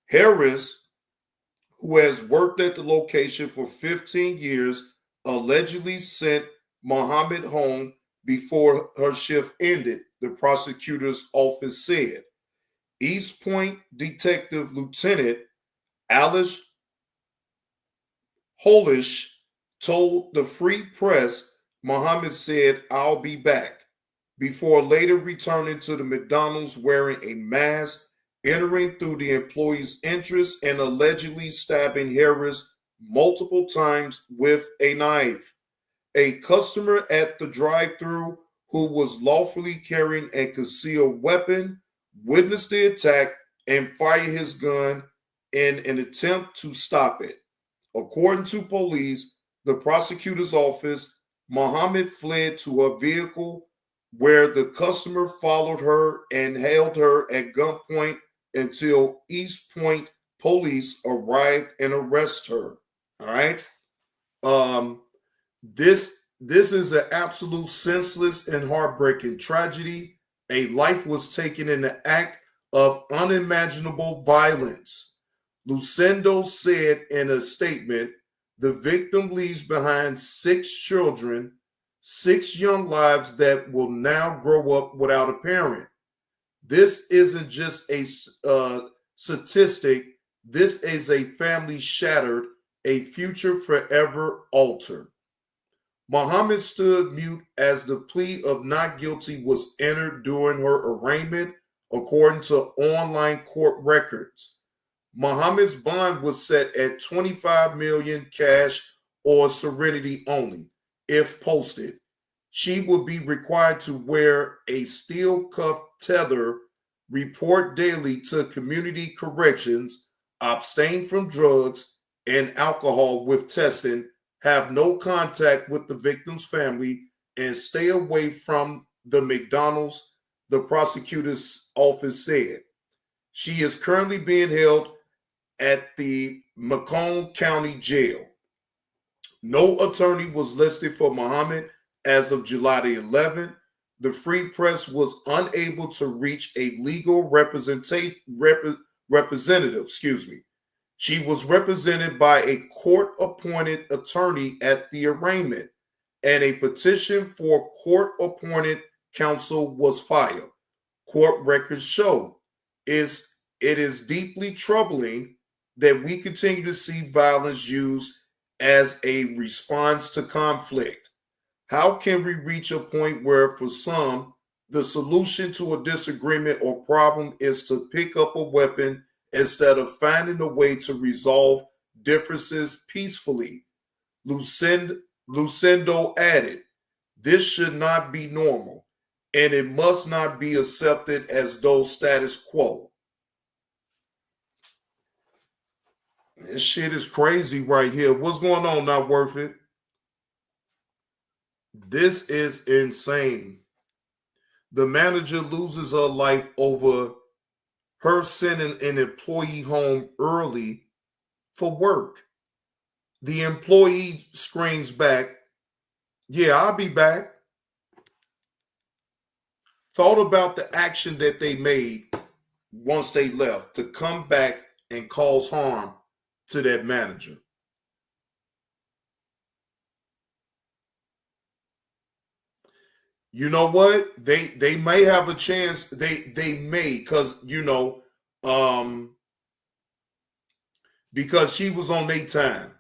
Harris, who has worked at the location for 15 years, allegedly sent Muhammad home before her shift ended, the prosecutor's office said. East Point Detective Lieutenant Alice Holish told the Free Press Muhammad said, "I'll be back," before later returning to the McDonald's wearing a mask, entering through the employee's entrance and allegedly stabbing Harris multiple times with a knife. A customer at the drive-thru who was lawfully carrying a concealed weapon witnessed the attack and fired his gun in an attempt to stop it. According to police, the prosecutor's office, Muhammad fled to her vehicle where the customer followed her and held her at gunpoint until East Point police arrived and arrested her. All right. This is an absolute senseless and heartbreaking tragedy. A life was taken in the act of unimaginable violence. Lucindo said in a statement, the victim leaves behind 6 children, 6 young lives that will now grow up without a parent. This isn't just a statistic. This is a family shattered, a future forever altered. Muhammad stood mute as the plea of not guilty was entered during her arraignment, according to online court records. Muhammad's bond was set at $25 million cash or serenity only. If posted, she would be required to wear a steel cuff tether, report daily to community corrections, abstain from drugs and alcohol with testing, have no contact with the victim's family, and stay away from the McDonald's, the prosecutor's office said. She is currently being held at the Macomb County Jail. No attorney was listed for Muhammad as of July the 11th. The Free Press was unable to reach a legal representative. She was represented by a court-appointed attorney at the arraignment, and a petition for court-appointed counsel was filed. Court records show it is deeply troubling that we continue to see violence used as a response to conflict. How can we reach a point where, for some, the solution to a disagreement or problem is to pick up a weapon instead of finding a way to resolve differences peacefully? Lucindo added, this should not be normal, and it must not be accepted as though status quo. This shit is crazy right here. What's going on? Not worth it. This is insane. The manager loses her life over her sending an employee home early for work. The employee screams back, "Yeah, I'll be back." Thought about the action that they made once they left to come back and cause harm to that manager. You know what? They may have a chance. They may, because because she was on their time.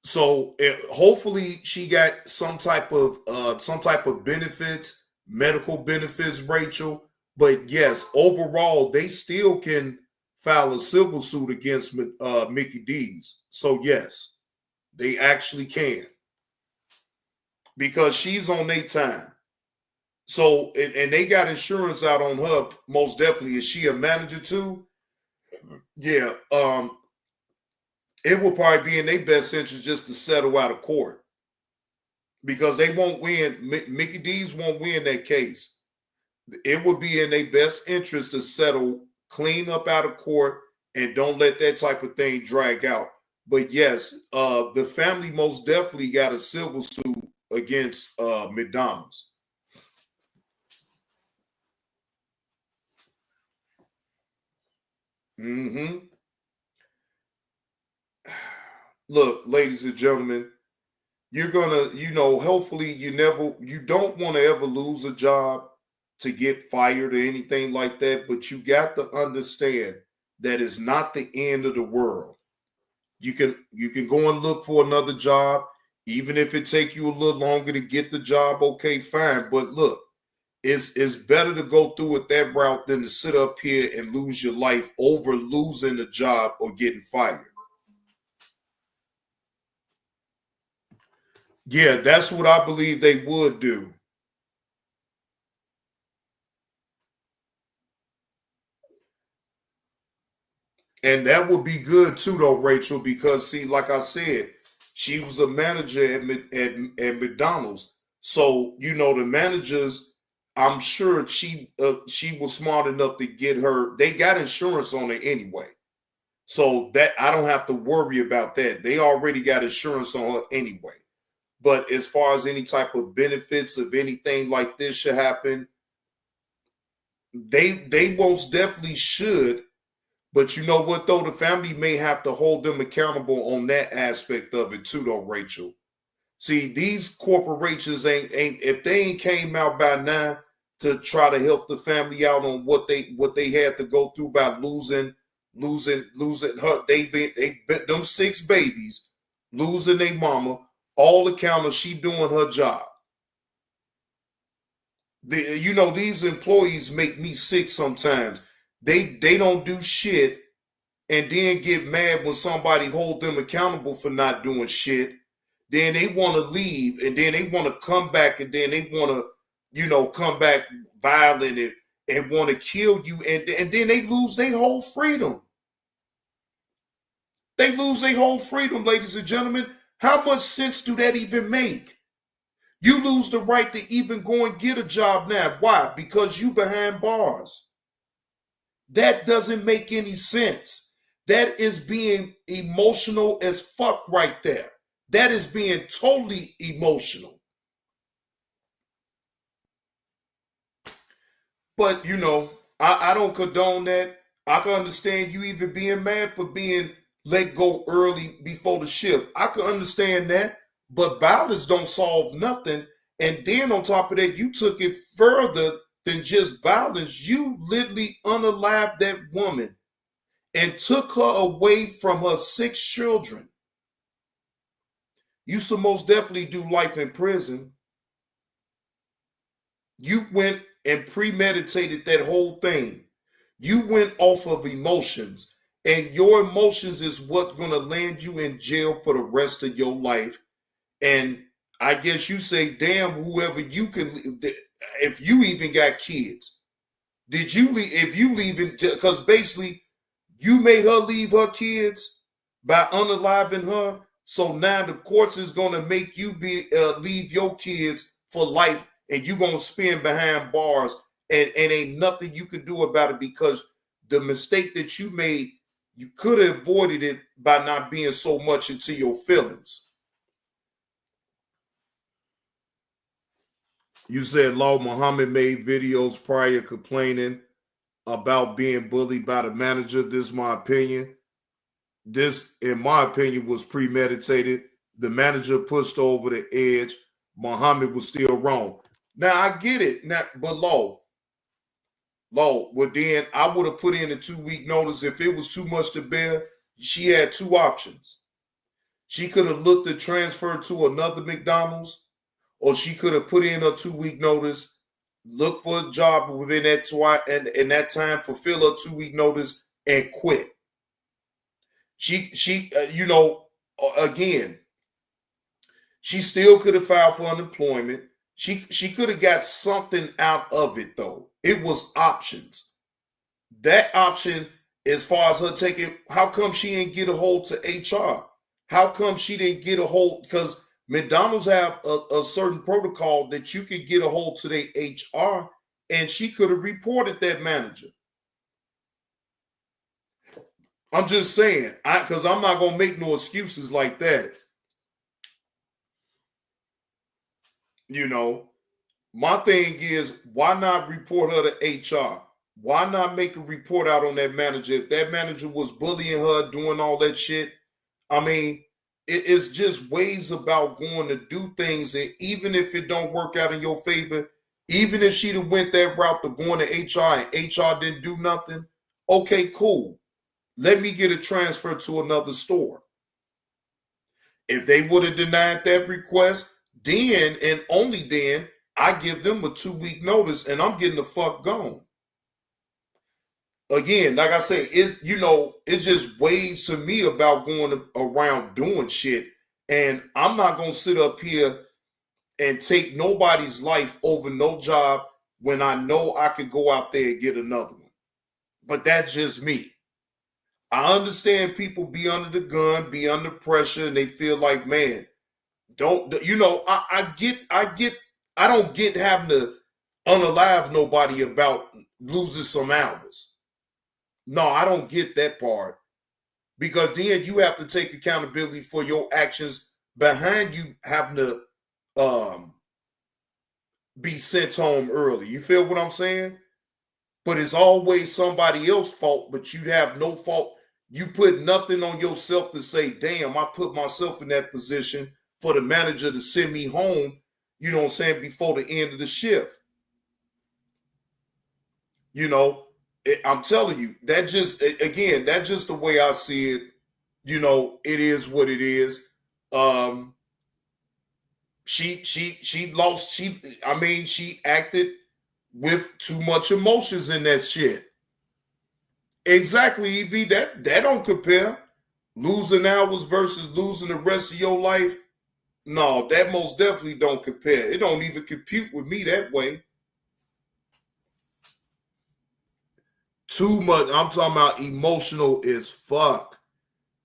So hopefully she got some type of benefits, medical benefits, Rachel. But yes, overall they still can file a civil suit against Mickey D's. So yes, they actually can, because she's on their time. So, and they got insurance out on her, most definitely. Is she a manager too? Yeah. It will probably be in their best interest just to settle out of court, because they won't win. Mickey D's won't win that case. It would be in their best interest to settle, clean up out of court, and don't let that type of thing drag out. But yes, the family most definitely got a civil suit against McDonald's. Mm-hmm. Look, ladies and gentlemen, you're gonna, hopefully you don't want to ever lose a job to get fired or anything like that, but you got to understand that it's not the end of the world. You can go and look for another job, even if it take you a little longer to get the job. Okay, fine. But look, it's better to go through it that route than to sit up here and lose your life over losing a job or getting fired. Yeah, that's what I believe they would do. And that would be good too, though, Rachel, because see, like I said, she was a manager at McDonald's. So, the managers, I'm sure she was smart enough to get her. They got insurance on her anyway. So that I don't have to worry about that. They already got insurance on her anyway. But as far as any type of benefits of anything like this should happen, they most definitely should. But you know what, though? The family may have to hold them accountable on that aspect of it too, though, Rachel. See, these corporations ain't if they ain't came out by now to try to help the family out on what they had to go through about losing her. They them 6 babies, losing their mama. All account of she doing her job. These employees make me sick sometimes. They don't do shit and then get mad when somebody hold them accountable for not doing shit. Then they want to leave, and then they want to come back, and then they want to, come back violent and want to kill you, and then they lose their whole freedom. They lose their whole freedom, ladies and gentlemen. How much sense do that even make? You lose the right to even go and get a job now. Why? Because you behind bars. That doesn't make any sense. That is being emotional as fuck right there. That is being totally emotional. But, I don't condone that. I can understand you even being mad for being let go early before the shift. I can understand that. But violence don't solve nothing. And then on top of that, you took it further than just violence. You literally unalived that woman and took her away from her 6 children. You should most definitely do life in prison. You went and premeditated that whole thing. You went off of emotions, and your emotions is what's going to land you in jail for the rest of your life. And I guess you say, damn, whoever you can, if you even got kids, did you leave? If you leave it, because basically you made her leave her kids by unaliving her. So now the courts is gonna make you leave your kids for life, and you gonna spend behind bars, and ain't nothing you can do about it, because the mistake that you made, you could have avoided it by not being so much into your feelings. You said Law Muhammad made videos prior complaining about being bullied by the manager. This is my opinion. This, in my opinion, was premeditated. The manager pushed over the edge. Muhammad was still wrong. Now, I get it. Now, but Law, well, then I would have put in a 2-week notice. If it was too much to bear, she had two options. She could have looked to transfer to another McDonald's, or she could have put in a 2-week notice, look for a job within that and that time, fulfill her 2-week notice, and quit. She again, she still could have filed for unemployment. She could have got something out of it, though. It was options. That option, as far as her taking, how come she didn't get a hold to HR? How come she didn't get a hold? Because McDonald's have a certain protocol that you can get a hold to their HR, and she could have reported that manager. I'm just saying, because I'm not going to make no excuses like that. My thing is, why not report her to HR? Why not make a report out on that manager? If that manager was bullying her, doing all that shit, I mean, it's just ways about going to do things, and even if it don't work out in your favor, even if she'd have went that route to going to HR and HR didn't do nothing, okay, cool. Let me get a transfer to another store. If they would have denied that request, then and only then, I give them a 2-week notice and I'm getting the fuck gone. Again, like I say, it's just ways to me about going around doing shit. And I'm not going to sit up here and take nobody's life over no job when I know I could go out there and get another one. But that's just me. I understand people be under the gun, be under pressure, and they feel like, man, I don't get having to unalive nobody about losing some hours. No, I don't get that part, because then you have to take accountability for your actions behind you having to be sent home early. You feel what I'm saying? But it's always somebody else's fault, but you have no fault. You put nothing on yourself to say, damn, I put myself in that position for the manager to send me home, you know what I'm saying, before the end of the shift. I'm telling you, that's just the way I see it. It is what it is. She acted with too much emotions in that shit. Exactly, EV. That don't compare. Losing hours versus losing the rest of your life. No, that most definitely don't compare. It don't even compute with me that way. Too much. I'm talking about emotional as fuck.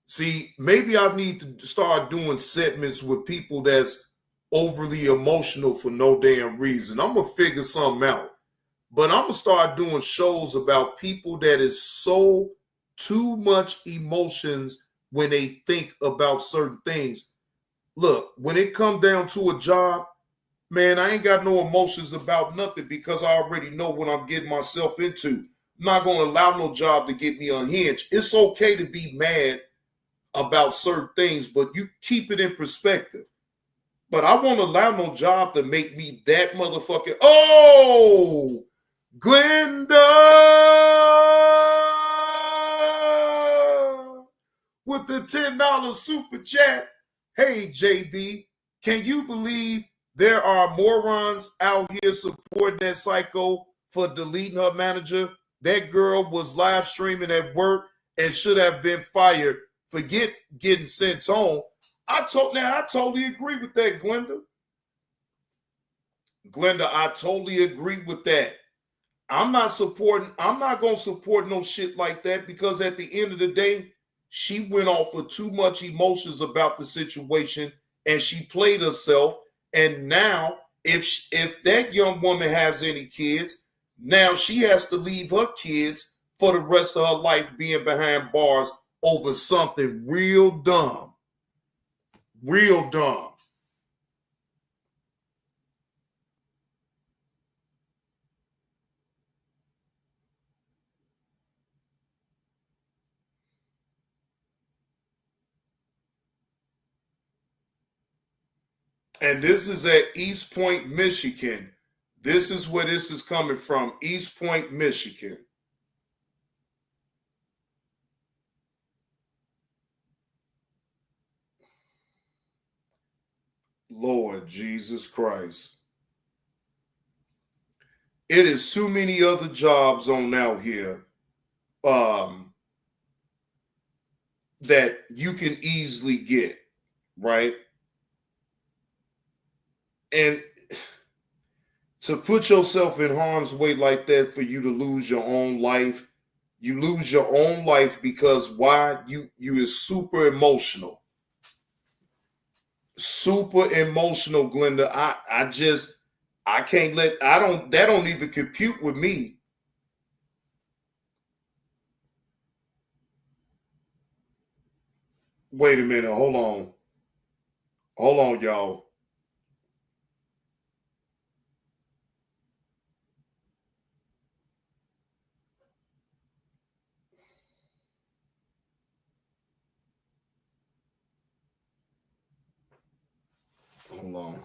See, maybe I need to start doing segments with people that's overly emotional for no damn reason. I'm going to figure something out. But I'm going to start doing shows about people that is so too much emotions when they think about certain things. Look, when it comes down to a job, man, I ain't got no emotions about nothing, because I already know what I'm getting myself into. I'm not going to allow no job to get me unhinged. It's okay to be mad about certain things, but you keep it in perspective. But I won't allow no job to make me that motherfucker. Oh, Glenda with the $10 super chat. Hey, JB, can you believe there are morons out here supporting that psycho for deleting her manager? That girl was live streaming at work and should have been fired. Forget getting sent home. I totally agree with that, Glenda. Glenda, I totally agree with that. I'm not going to support no shit like that, because at the end of the day, she went off with too much emotions about the situation and she played herself. And now if that young woman has any kids, now she has to leave her kids for the rest of her life being behind bars over something real dumb. Real dumb. And this is at East Point, Michigan. This is where this is coming from, East Point, Michigan. Lord Jesus Christ. It is too many other jobs on out here that you can easily get, right? And to put yourself in harm's way like that for you to lose your own life, you lose your own life because why? You is super emotional. Super emotional, Glenda. That don't even compute with me. Wait a minute, hold on. Hold on, y'all. Hold on.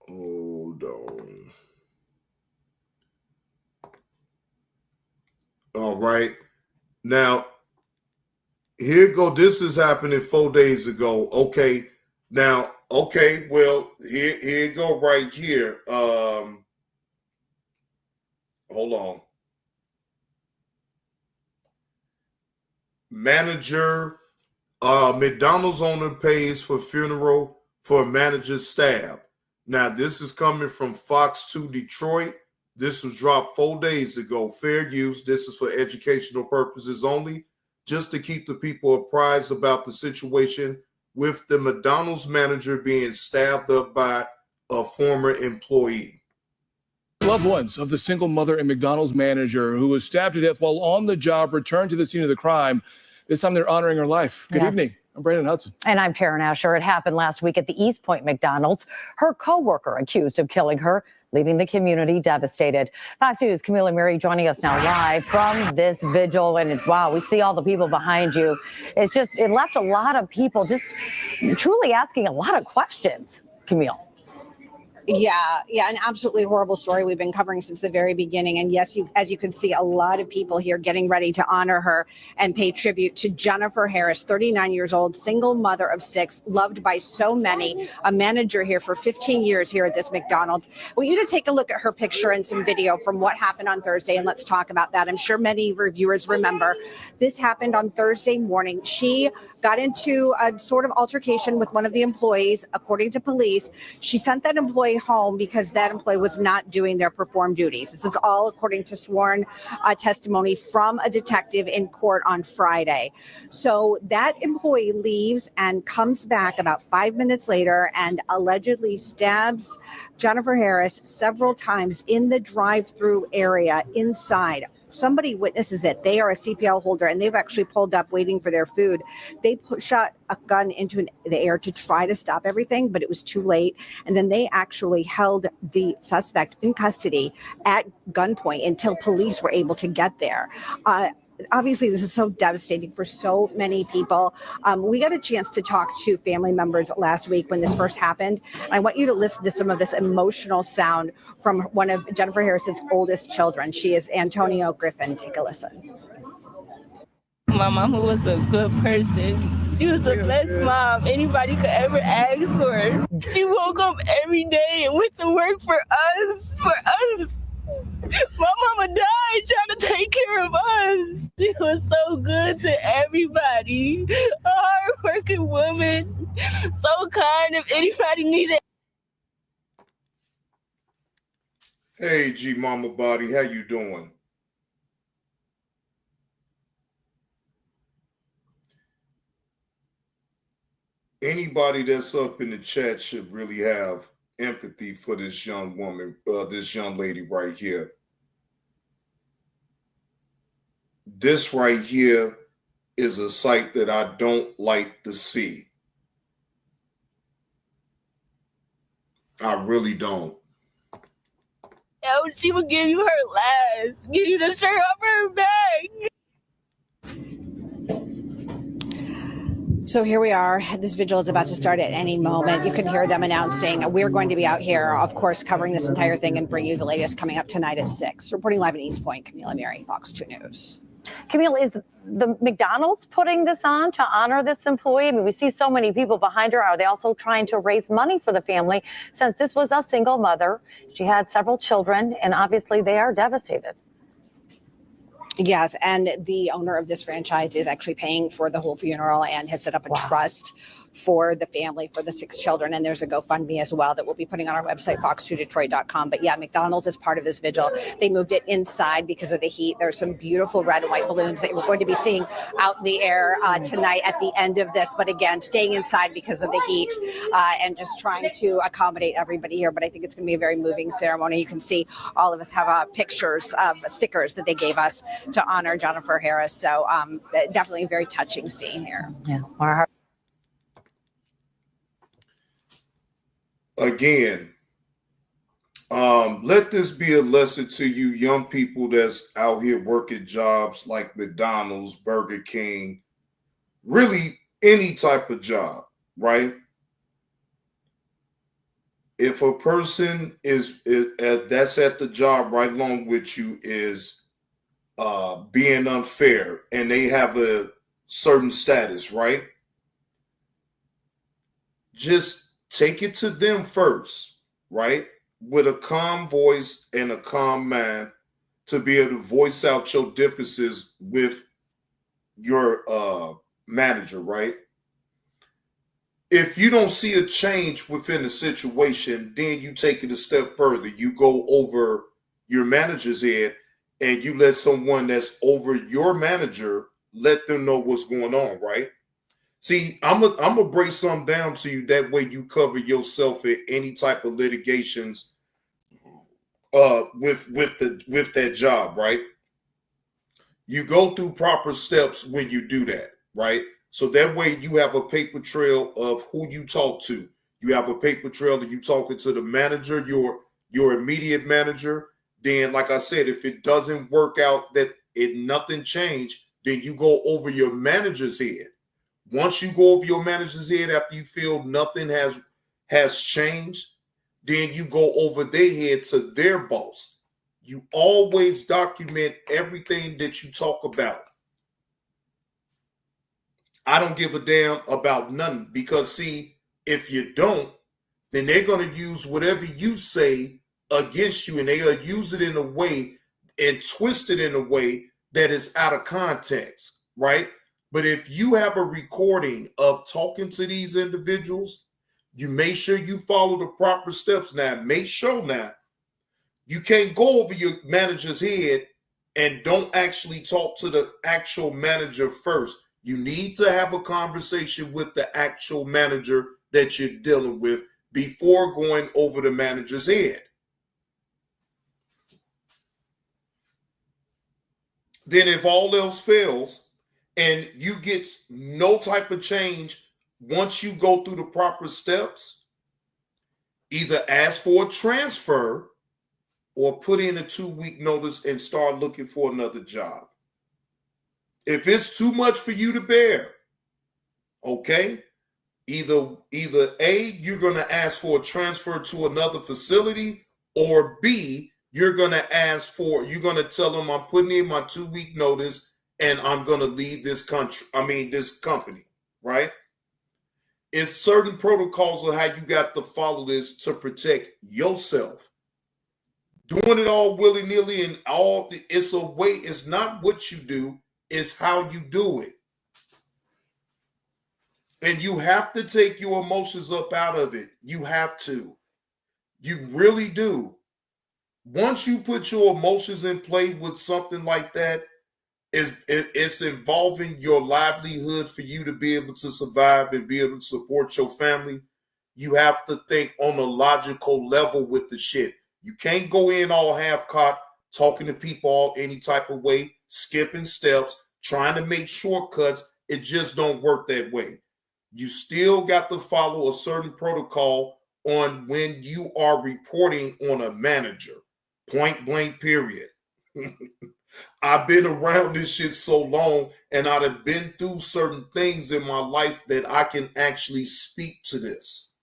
Hold on. All right. Now, here go. This is happening 4 days ago. Okay. Now, okay, well, here you go right here. Hold on. Manager, McDonald's owner pays for funeral for manager's staff. Now, this is coming from Fox 2 Detroit. This was dropped 4 days ago. Fair use. This is for educational purposes only, just to keep the people apprised about the situation with the McDonald's manager being stabbed up by a former employee. Loved ones of the single mother and McDonald's manager who was stabbed to death while on the job returned to the scene of the crime. This time they're honoring her life. Good evening. I'm Brandon Hudson. And I'm Taryn Asher. It happened last week at the East Point McDonald's. Her co-worker accused of killing her, leaving the community devastated. Fox News' Camila Mary joining us now live from this vigil. And wow, we see all the people behind you. It left a lot of people just truly asking a lot of questions, Camille. Yeah, an absolutely horrible story we've been covering since the very beginning. And yes, as you can see, a lot of people here getting ready to honor her and pay tribute to Jennifer Harris, 39 years old, single mother of 6, loved by so many, a manager here for 15 years here at this McDonald's. I want you to take a look at her picture and some video from what happened on Thursday, and let's talk about that. I'm sure many reviewers remember this happened on Thursday morning. She got into a sort of altercation with one of the employees. According to police, she sent that employee home because that employee was not doing their performed duties. This is all according to sworn testimony from a detective in court on Friday. So that employee leaves and comes back about 5 minutes later and allegedly stabs Jennifer Harris several times in the drive-through area inside. Somebody witnesses it. They are a CPL holder, and they've actually pulled up waiting for their food. They shot a gun into the air to try to stop everything, but it was too late. And then they actually held the suspect in custody at gunpoint until police were able to get there. Obviously, this is so devastating for so many people. We got a chance to talk to family members last week when this first happened. I want you to listen to some of this emotional sound from one of Jennifer Harris's oldest children. She is Antonio Griffin. Take a listen. My mama was a good person. She was the best mom anybody could ever ask for. She woke up every day and went to work for us. My mama died trying to take care of us. She was so good to everybody. A hard-working woman, so kind if anybody needed. Hey, G Mama Body, how you doing? anybody that's up in the chat should really have empathy for this young woman, this young lady right here. This right here is a sight that I don't like to see. I really don't. Oh, she would give you her last, give you the shirt off her back. So here we are. This vigil is about to start at any moment. You can hear them announcing we're going to be out here, of course, covering this entire thing and bring you the latest coming up tonight at 6. Reporting live in East Point, Camila Mary, Fox 2 News. Camille, is the McDonald's putting this on to honor this employee? I mean, we see so many people behind her. Are they also trying to raise money for the family since this was a single mother? She had several children, and obviously they are devastated. Yes, and the owner of this franchise is actually paying for the whole funeral and has set up a trust for the family, for the 6 children. And there's a GoFundMe as well that we'll be putting on our website, fox2detroit.com. But yeah, McDonald's is part of this vigil. They moved it inside because of the heat. There's some beautiful red and white balloons that we're going to be seeing out in the air tonight at the end of this. But again, staying inside because of the heat and just trying to accommodate everybody here. But I think it's going to be a very moving ceremony. You can see all of us have pictures of stickers that they gave us to honor Jennifer Harris. So definitely a very touching scene here. Yeah. Again, let this be a lesson to you young people that's out here working jobs like McDonald's, Burger King, really any type of job, right? If a person is that's at the job right along with you is being unfair and they have a certain status, right? Just take it to them first, right? With a calm voice and a calm mind to be able to voice out your differences with your manager, right? If you don't see a change within the situation, then you take it a step further. You go over your manager's head and you let someone that's over your manager let them know what's going on, right? See, I'm gonna break something down to you. That way you cover yourself in any type of litigations with that job, right? You go through proper steps when you do that, right? So that way you have a paper trail of who you talk to. You have a paper trail that you talking to the manager, your immediate manager. Then, like I said, if it doesn't work out, that nothing changed, then you go over your manager's head. Once you go over your manager's head after you feel nothing has changed, then you go over their head to their boss. You always document everything that you talk about. I don't give a damn about nothing because, see, if you don't, then they're going to use whatever you say against you, and they'll use it in a way and twist it in a way that is out of context, right? But if you have a recording of talking to these individuals, you make sure you follow the proper steps. Now, make sure now you can't go over your manager's head and don't actually talk to the actual manager first. You need to have a conversation with the actual manager that you're dealing with before going over the manager's head. Then if all else fails, and you get no type of change once you go through the proper steps, either ask for a transfer or put in a 2-week notice and start looking for another job. If it's too much for you to bear, okay, either A, you're going to ask for a transfer to another facility, or B, you're going to tell them I'm putting in my 2-week notice and I'm going to leave this company, right? It's certain protocols of how you got to follow this to protect yourself. Doing it all willy-nilly and it's a way, it's not what you do, it's how you do it. And you have to take your emotions up out of it. You have to. You really do. Once you put your emotions in play with something like that, It's involving your livelihood for you to be able to survive and be able to support your family. You have to think on a logical level with the shit. You can't go in all half-cocked, talking to people all any type of way, skipping steps, trying to make shortcuts. It just don't work that way. You still got to follow a certain protocol on when you are reporting on a manager. Point blank, period. I've been around this shit so long, and I'd have been through certain things in my life that I can actually speak to this.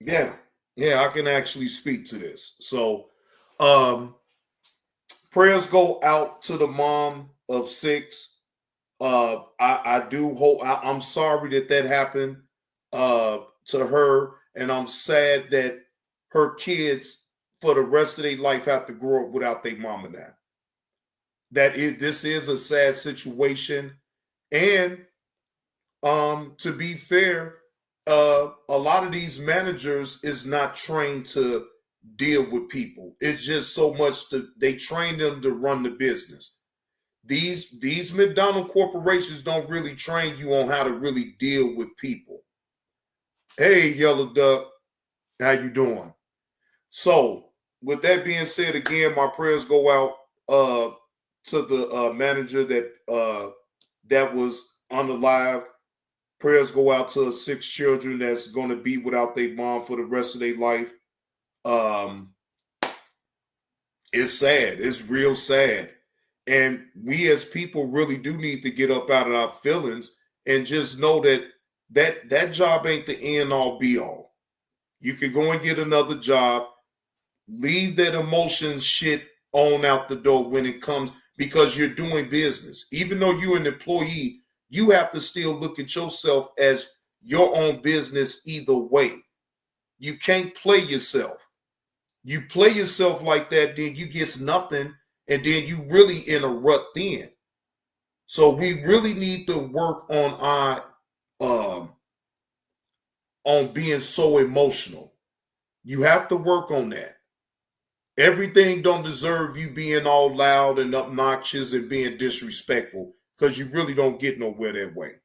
Yeah, I can actually speak to this. So, prayers go out to the mom of 6. I do hope. I'm sorry that happened to her, and I'm sad that her kids for the rest of their life have to grow up without their mama now. This is a sad situation, and to be fair, a lot of these managers is not trained to deal with people. It's just so much they train them to run the business. These McDonald corporations don't really train you on how to really deal with people. Hey, Yellow Duck, how you doing? So, with that being said, again, my prayers go out to the manager that was unalived. Prayers go out to 6 children that's going to be without their mom for the rest of their life. It's sad. It's real sad. And we as people really do need to get up out of our feelings and just know that job ain't the end all be all. You can go and get another job. Leave that emotion shit on out the door when it comes, because you're doing business. Even though you're an employee, you have to still look at yourself as your own business either way. You can't play yourself. You play yourself like that, then you get nothing, and then you really in a rut then. So we really need to work on our on being so emotional. You have to work on that. Everything don't deserve you being all loud and obnoxious and being disrespectful, because you really don't get nowhere that way.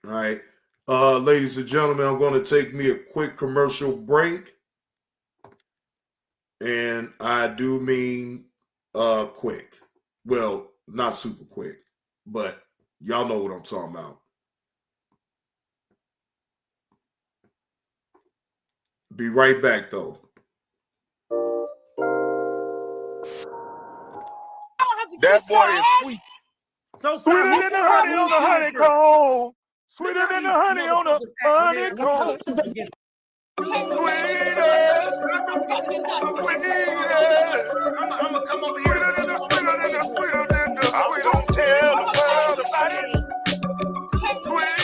All right. Ladies and gentlemen, I'm going to take me a quick commercial break. And I do mean quick. Well, not super quick, but y'all know what I'm talking about. Be right back, though. That boy is sweet. So sweeter than the honey on the honeycomb. Sweeter than the honey on the honeycomb. Sweeter. I'm gonna come over here. Sweeter than the I'm gonna tell the world about it. Sweeter.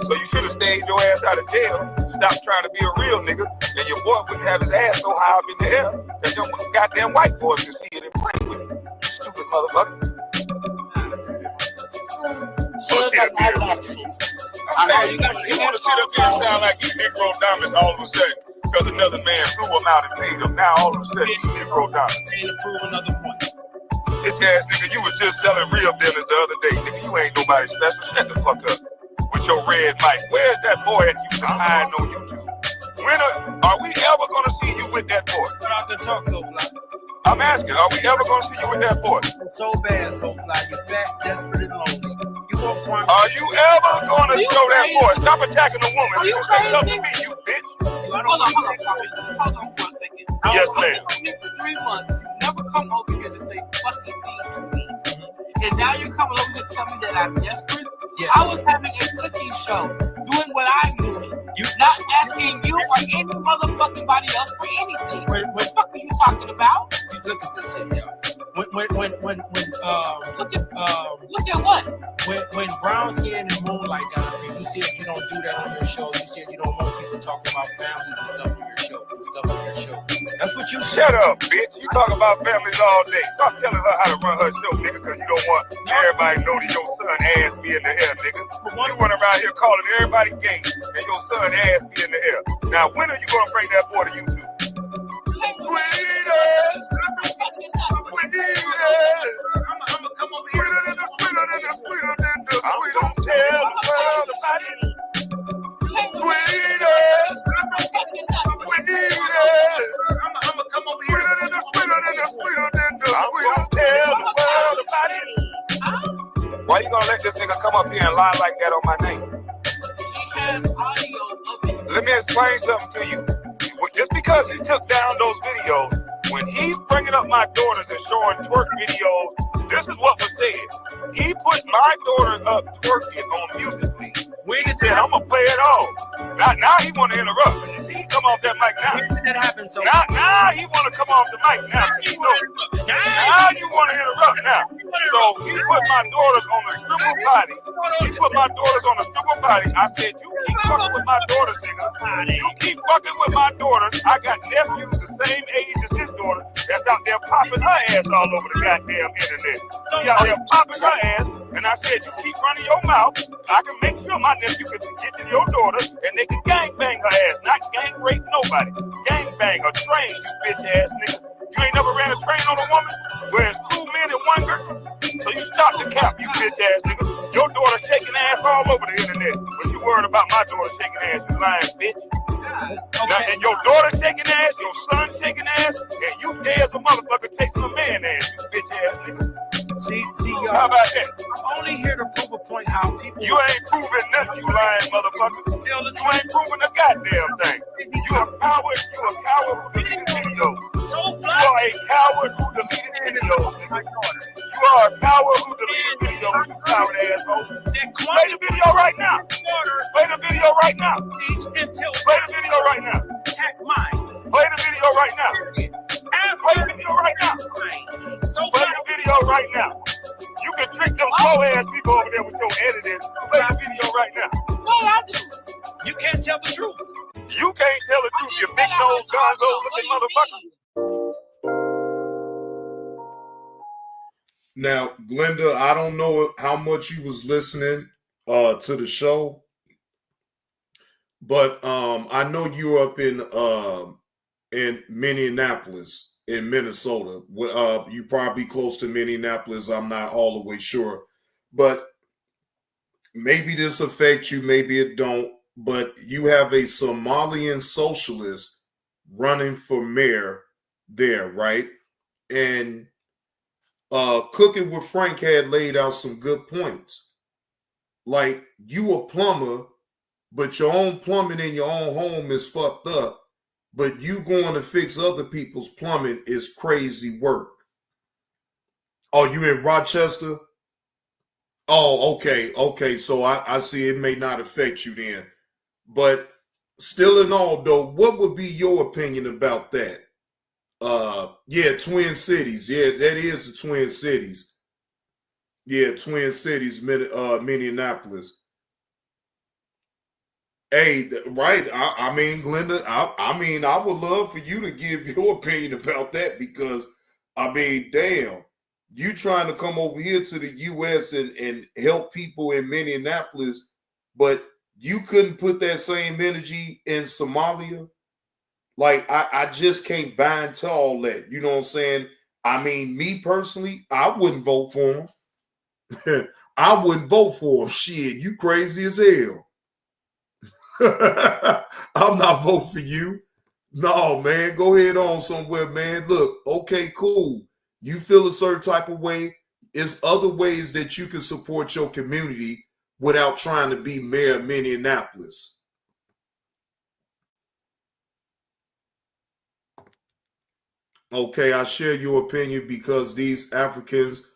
So you should have stayed your ass out of jail. Stop trying to be a real nigga. And your boy wouldn't have his ass so high up in the air that them goddamn white boys can see it and play with it. Stupid motherfucker. You want to sit up here and sound like you Negro dominant all of a sudden because another man flew him out and paid him. Now all of a sudden you Negro dominant. Bitch ass nigga, you was just selling real dinners the other day. Nigga, you ain't nobody special. Shut the fuck up. With your red mic. Where's that boy at you hiding on YouTube? When are we ever gonna see you with that boy? I can talk so fly. I'm asking, are we ever gonna see you with that boy? So bad, so fly. You fat, desperate, and lonely. Are you ever gonna show that boy? Stop attacking a woman. You say something to me, you bitch. Hold on for a second. Yes, ma'am. For 3 months, you never come over here to say fucking things to me. And now you're coming over to tell me that I'm desperate? Yes. I was having a cooking show, doing what I'm doing. You not asking you or any motherfucking body else for anything. What the fuck are you talking about? You look at this shit, yo. Look at what? When Brown Skin and Moonlight got up here, you said you don't do that on your show. You said you don't want people talking about families and stuff on your show. That's what you said. Shut up, bitch. You talk about families all day. Stop telling her how to run her show, nigga, because you don't want everybody to know that your son ass be in the air, nigga. You run around here calling everybody gay, and your son ass be in the air. Now, when are you going to bring that boy to YouTube? I'ma come over here. I'm gonna tell the world about it. I'ma come over here. I'm gonna tell the world about it. Why you gonna let this nigga come up here and lie like that on my name? He has audio of it. Let me explain something to you. Just because he took down those videos, when he's bringing up my daughters and showing twerk videos, this is what was said. He put my daughter up twerking on Musical.ly. He said, I'm gonna play it all. Now he wanna interrupt. He come off that mic now. That happened so now he wanna come off the mic now. Now you wanna interrupt now. So he put my daughters on the stripper body. He put my daughters on the stripper body. I said, you keep fucking with my daughters, nigga. You keep fucking with my daughters. I got nephews the same age as this daughter that's out there popping her ass all over the goddamn internet. She out there popping her ass. And I said, you keep running your mouth, I can make sure my nephew can get to your daughter and they can gang bang her ass, not gang rape nobody. Gang bang a train, you bitch ass nigga. You ain't never ran a train on a woman where it's 2 men and 1 girl? So you stop the cap, you bitch ass nigga. Your daughter shaking ass all over the internet. But you worried about my daughter shaking ass, you lying bitch. Now, and your daughter shaking ass, your son shaking ass, and you gay as a motherfucker chasing a man ass, you bitch ass nigga. See, y'all. How about that? I'm only here to prove a point how people. You ain't proving nothing, you lying motherfucker. You ain't proving a goddamn thing. You a coward. You a coward who deleted videos. You are a coward who deleted videos, nigga. You are a coward who deleted videos, you coward asshole. Play the video right now. Play the video right now. Play the video right now. Play the video right now. Play the video right now. Play the video right now. You can trick them slow ass people over there with your editing. Play the video right now. No, I do. You can't tell the truth. You can't tell the truth, you big nose gonzo looking motherfucker. Now, Glenda, I don't know how much you was listening to the show, but I know you're up in Minneapolis, in Minnesota. You probably close to Minneapolis. I'm not all the way sure, but maybe this affects you, maybe it don't. But you have a Somalian socialist running for mayor there, right? And Cooking with Frank had laid out some good points. Like, you a plumber, but your own plumbing in your own home is fucked up. But you going to fix other people's plumbing is crazy work. Oh, you in Rochester? Oh, okay. So I see it may not affect you then. But still in all, though, what would be your opinion about that? Yeah, Twin Cities. Yeah, that is the Twin Cities. Yeah, Twin Cities, Minneapolis. Hey, right. I mean, Glenda, I would love for you to give your opinion about that because, I mean, damn, you trying to come over here to the U.S. and help people in Minneapolis, but you couldn't put that same energy in Somalia? Like, I just can't buy into all that. You know what I'm saying? I mean, me personally, I wouldn't vote for him. I wouldn't vote for him. Shit, you crazy as hell. I'm not voting for you. No, man, go ahead on somewhere, man. Look, okay, cool. You feel a certain type of way. There's other ways that you can support your community without trying to be mayor of Minneapolis. Okay, I share your opinion because these Africans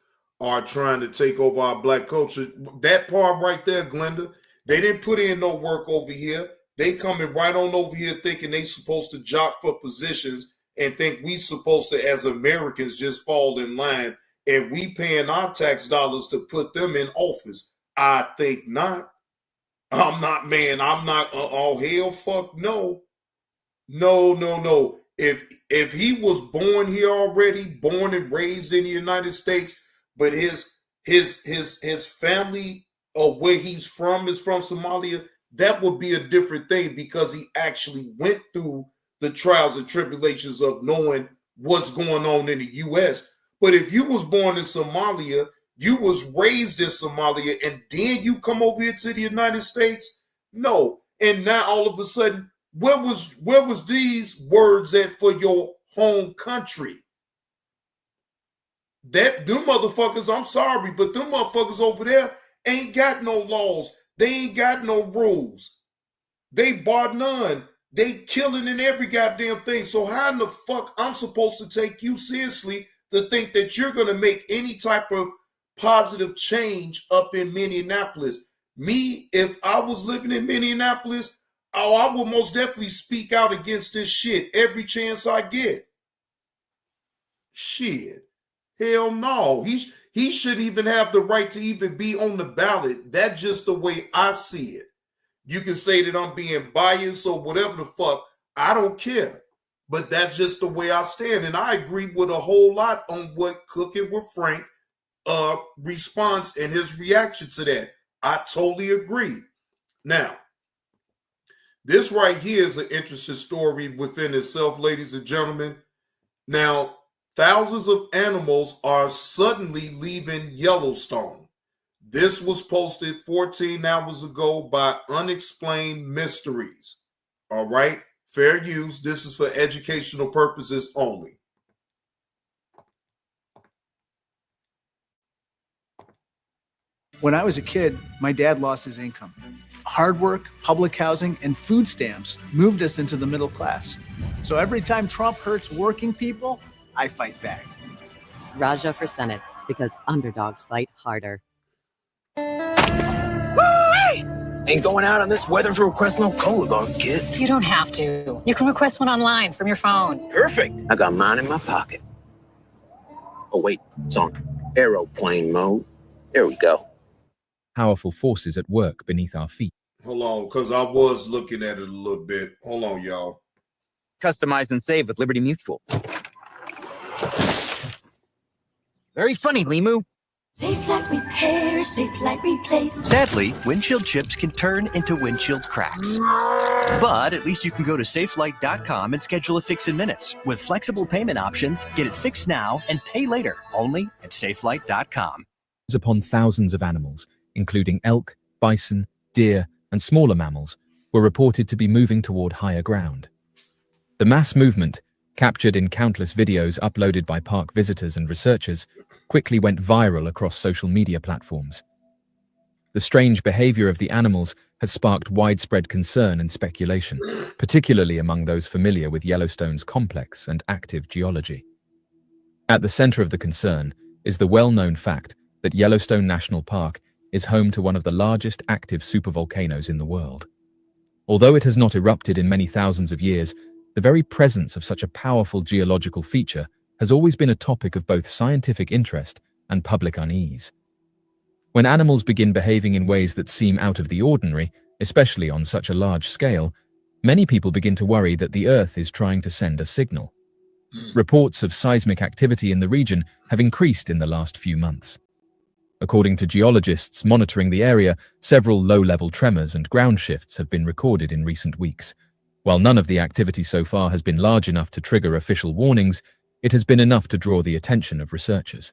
are trying to take over our black culture. That part right there, Glenda, they didn't put in no work over here. They coming right on over here thinking they supposed to jock for positions and think we supposed to, as Americans, just fall in line and we paying our tax dollars to put them in office. I think not. I'm not, man. I'm not. Oh, hell, fuck no. No. if he was born here already, born and raised in the United States, but his family or where he's from is from Somalia, that would be a different thing because he actually went through the trials and tribulations of knowing what's going on in the U.S. But if you was born in Somalia, you was raised in Somalia, and then you come over here to the United States, no. And now all of a sudden, where was these words at for your home country? Them motherfuckers, I'm sorry, but them motherfuckers over there ain't got no laws. They ain't got no rules. They bar none. They killing in every goddamn thing. So how in the fuck I'm supposed to take you seriously to think that you're going to make any type of positive change up in Minneapolis? Me, if I was living in Minneapolis, I would most definitely speak out against this shit every chance I get. Shit. Hell no. He shouldn't even have the right to even be on the ballot. That's just the way I see it. You can say that I'm being biased or whatever the fuck. I don't care. But that's just the way I stand. And I agree with a whole lot on what Cooking with Frank response and his reaction to that. I totally agree. Now, this right here is an interesting story within itself, ladies and gentlemen. Now, thousands of animals are suddenly leaving Yellowstone. This was posted 14 hours ago by Unexplained Mysteries. All right, fair use. This is for educational purposes only. When I was a kid, my dad lost his income. Hard work, public housing, and food stamps moved us into the middle class. So every time Trump hurts working people, I fight back. Raja for Senate, because underdogs fight harder. Ain't going out on this weather to request no cola bug, kid. You don't have to. You can request one online from your phone. Perfect. I got mine in my pocket. Oh, wait, it's on aeroplane mode. There we go. Powerful forces at work beneath our feet. Hold on, because I was looking at it a little bit. Hold on, y'all. Customize and save with Liberty Mutual. Very funny, Limu. Safe like repair, safe like replace. Sadly, windshield chips can turn into windshield cracks. But at least you can go to safelight.com and schedule a fix in minutes. With flexible payment options, get it fixed now and pay later, only at safelight.com. Upon thousands of animals, including elk, bison, deer, and smaller mammals, were reported to be moving toward higher ground. The mass movement, captured in countless videos uploaded by park visitors and researchers, quickly went viral across social media platforms. The strange behavior of the animals has sparked widespread concern and speculation, particularly among those familiar with Yellowstone's complex and active geology. At the center of the concern is the well-known fact that Yellowstone National Park is home to one of the largest active supervolcanoes in the world. Although it has not erupted in many thousands of years, the very presence of such a powerful geological feature has always been a topic of both scientific interest and public unease. When animals begin behaving in ways that seem out of the ordinary, especially on such a large scale, many people begin to worry that the Earth is trying to send a signal. Reports of seismic activity in the region have increased in the last few months. According to geologists monitoring the area, several low-level tremors and ground shifts have been recorded in recent weeks. While none of the activity so far has been large enough to trigger official warnings, it has been enough to draw the attention of researchers.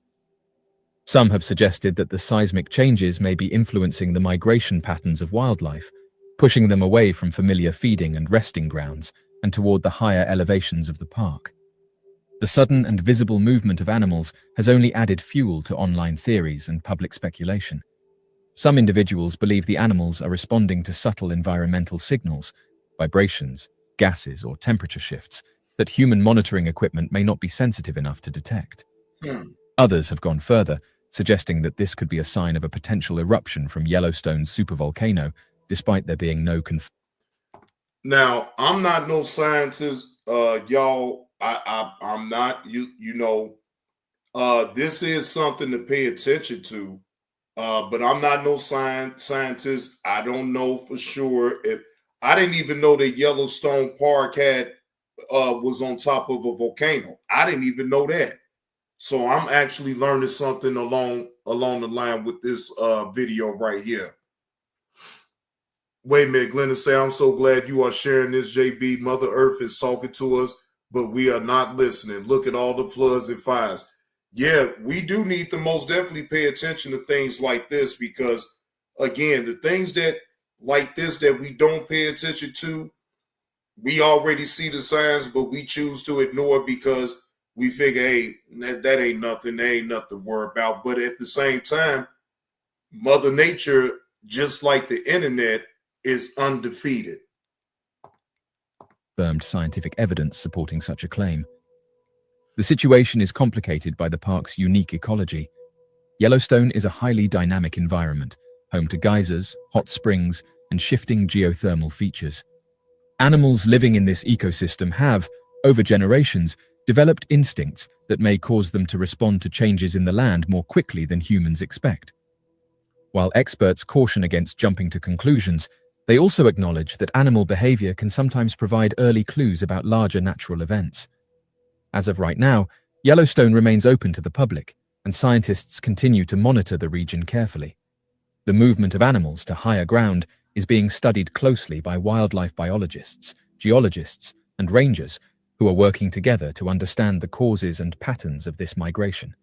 Some have suggested that the seismic changes may be influencing the migration patterns of wildlife, pushing them away from familiar feeding and resting grounds and toward the higher elevations of the park. The sudden and visible movement of animals has only added fuel to online theories and public speculation. Some individuals believe the animals are responding to subtle environmental signals, vibrations, gases, or temperature shifts that human monitoring equipment may not be sensitive enough to detect. Others have gone further, suggesting that this could be a sign of a potential eruption from Yellowstone's supervolcano, despite there being no Now, I'm not no scientist, y'all. I'm not. This is something to pay attention to, but I'm not no scientist. I don't know for sure if I didn't even know that Yellowstone Park had was on top of a volcano. I didn't even know that. So I'm actually learning something along the line with this video right here. Wait a minute, Glenn say, I'm so glad you are sharing this, JB. Mother Earth is talking to us, but we are not listening. Look at all the floods and fires. Yeah, we do need to most definitely pay attention to things like this because, again, the things that like this that we don't pay attention to, we already see the signs, but we choose to ignore it because we figure, hey, that ain't nothing. There ain't nothing to worry about. But at the same time, Mother Nature, just like the internet, is undefeated. Confirmed scientific evidence supporting such a claim. The situation is complicated by the park's unique ecology. Yellowstone is a highly dynamic environment, home to geysers, hot springs, and shifting geothermal features. Animals living in this ecosystem have, over generations, developed instincts that may cause them to respond to changes in the land more quickly than humans expect. While experts caution against jumping to conclusions, they also acknowledge that animal behavior can sometimes provide early clues about larger natural events. As of right now, Yellowstone remains open to the public, and scientists continue to monitor the region carefully. The movement of animals to higher ground is being studied closely by wildlife biologists, geologists, and rangers who are working together to understand the causes and patterns of this migration.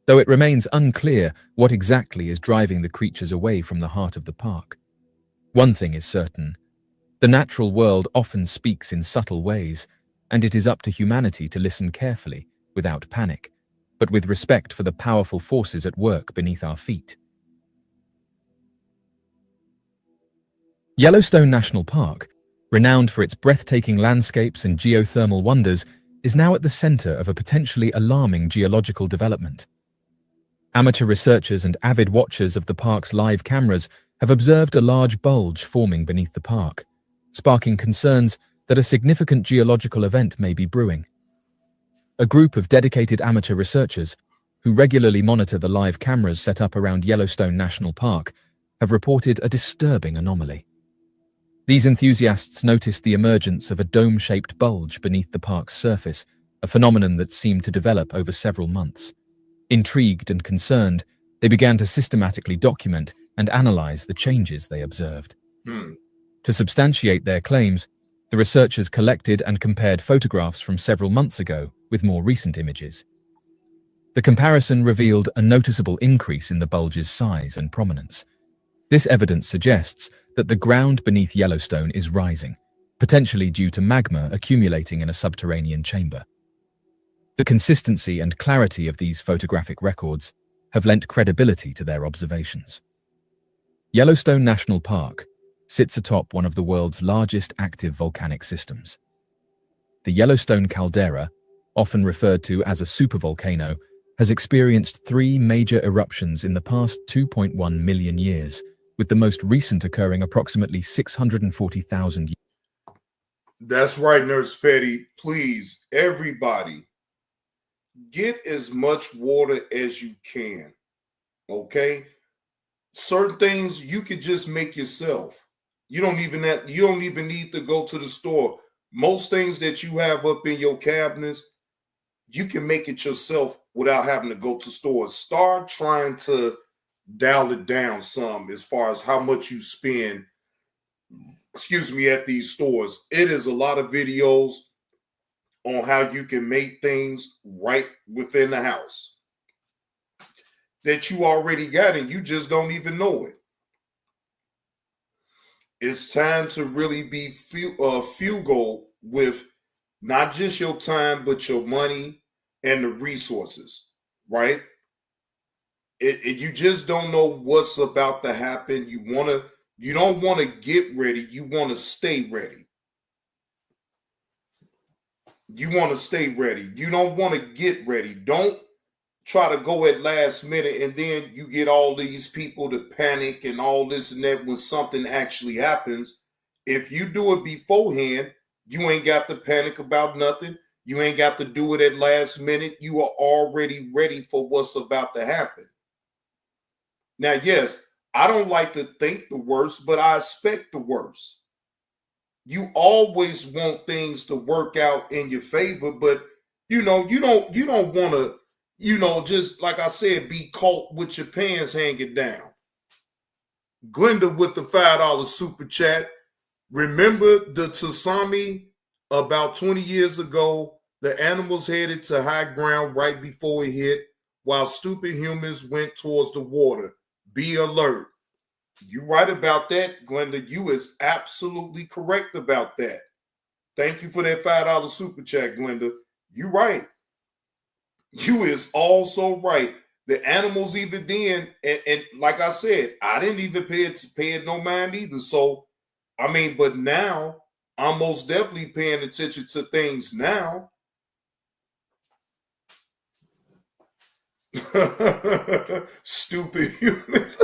Though it remains unclear what exactly is driving the creatures away from the heart of the park. One thing is certain: the natural world often speaks in subtle ways, and it is up to humanity to listen carefully, without panic, but with respect for the powerful forces at work beneath our feet. Yellowstone National Park, renowned for its breathtaking landscapes and geothermal wonders, is now at the center of a potentially alarming geological development. Amateur researchers and avid watchers of the park's live cameras have observed a large bulge forming beneath the park, sparking concerns that a significant geological event may be brewing. A group of dedicated amateur researchers, who regularly monitor the live cameras set up around Yellowstone National Park, have reported a disturbing anomaly. These enthusiasts noticed the emergence of a dome-shaped bulge beneath the park's surface, a phenomenon that seemed to develop over several months. Intrigued and concerned, they began to systematically document and analyze the changes they observed. To substantiate their claims, the researchers collected and compared photographs from several months ago with more recent images. The comparison revealed a noticeable increase in the bulge's size and prominence. This evidence suggests that the ground beneath Yellowstone is rising, potentially due to magma accumulating in a subterranean chamber. The consistency and clarity of these photographic records have lent credibility to their observations. Yellowstone National Park sits atop one of the world's largest active volcanic systems. The Yellowstone caldera, often referred to as a supervolcano, has experienced 3 major eruptions in the past 2.1 million years, with the most recent occurring approximately 640,000 years. That's right, Nurse Petty. Please, everybody, get as much water as you can, okay? Certain things you can just make yourself. You don't even need to go to the store. Most things that you have up in your cabinets, you can make it yourself without having to go to stores. Start trying to dial it down some as far as how much you spend, at these stores. It is a lot of videos on how you can make things right within the house that you already got and you just don't even know it. It's time to really be frugal with not just your time, but your money and the resources, right? You just don't know what's about to happen. You don't want to get ready. You want to stay ready. You want to stay ready. You don't want to get ready. Don't try to go at last minute and then you get all these people to panic and all this and that when something actually happens. If you do it beforehand, you ain't got to panic about nothing. You ain't got to do it at last minute. You are already ready for what's about to happen. Now, yes, I don't like to think the worst, but I expect the worst. you always want things to work out in your favor, but you don't want to, just like I said, be caught with your pants hanging down. Glenda with the $5 super chat. Remember the tsunami about 20 years ago? The animals headed to high ground right before it hit, while stupid humans went towards the water. Be alert. You're right about that, Glenda. You is absolutely correct about that. Thank you for that $5 super chat, Glenda. You're right. You is also right. The animals even then, and like I said, I didn't even pay it no mind either. So, I mean, but now I'm most definitely paying attention to things now. Stupid humans.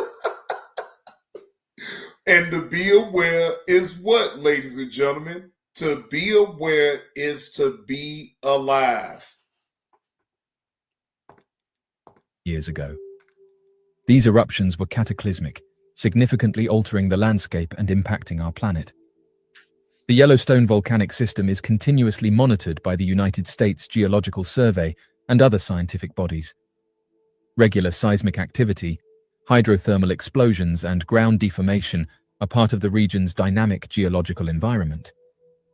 And to be aware is what, ladies and gentlemen? To be aware is to be alive. Years ago. These eruptions were cataclysmic, significantly altering the landscape and impacting our planet. The Yellowstone volcanic system is continuously monitored by the United States Geological Survey and other scientific bodies. Regular seismic activity, hydrothermal explosions, and ground deformation are part of the region's dynamic geological environment.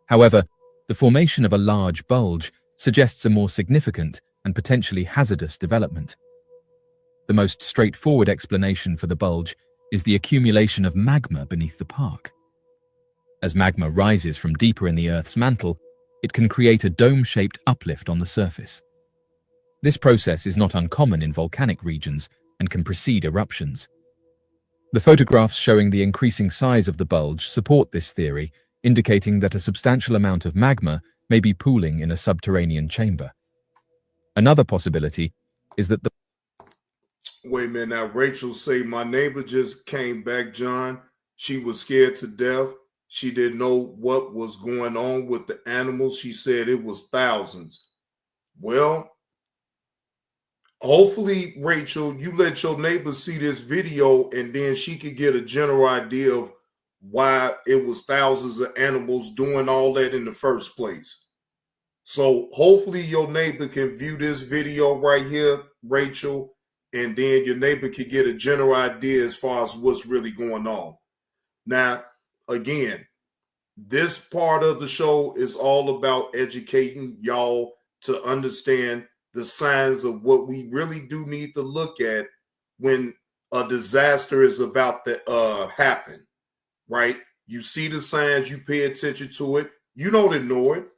However, the formation of a large bulge suggests a more significant and potentially hazardous development. The most straightforward explanation for the bulge is the accumulation of magma beneath the park. As magma rises from deeper in the Earth's mantle, it can create a dome-shaped uplift on the surface. This process is not uncommon in volcanic regions and can precede eruptions. The photographs showing the increasing size of the bulge support this theory, indicating that a substantial amount of magma may be pooling in a subterranean chamber. Another possibility is that the Wait a minute now, Rachel say, my neighbor just came back, John. She was scared to death. She didn't know what was going on with the animals. She said it was thousands. Well, hopefully, Rachel, you let your neighbor see this video and then she could get a general idea of why it was thousands of animals doing all that in the first place. So hopefully your neighbor can view this video right here, Rachel, and then your neighbor could get a general idea as far as what's really going on. Now, again, this part of the show is all about educating y'all to understand the signs of what we really do need to look at when a disaster is about to happen, right? You see the signs, you pay attention to it, you don't ignore it.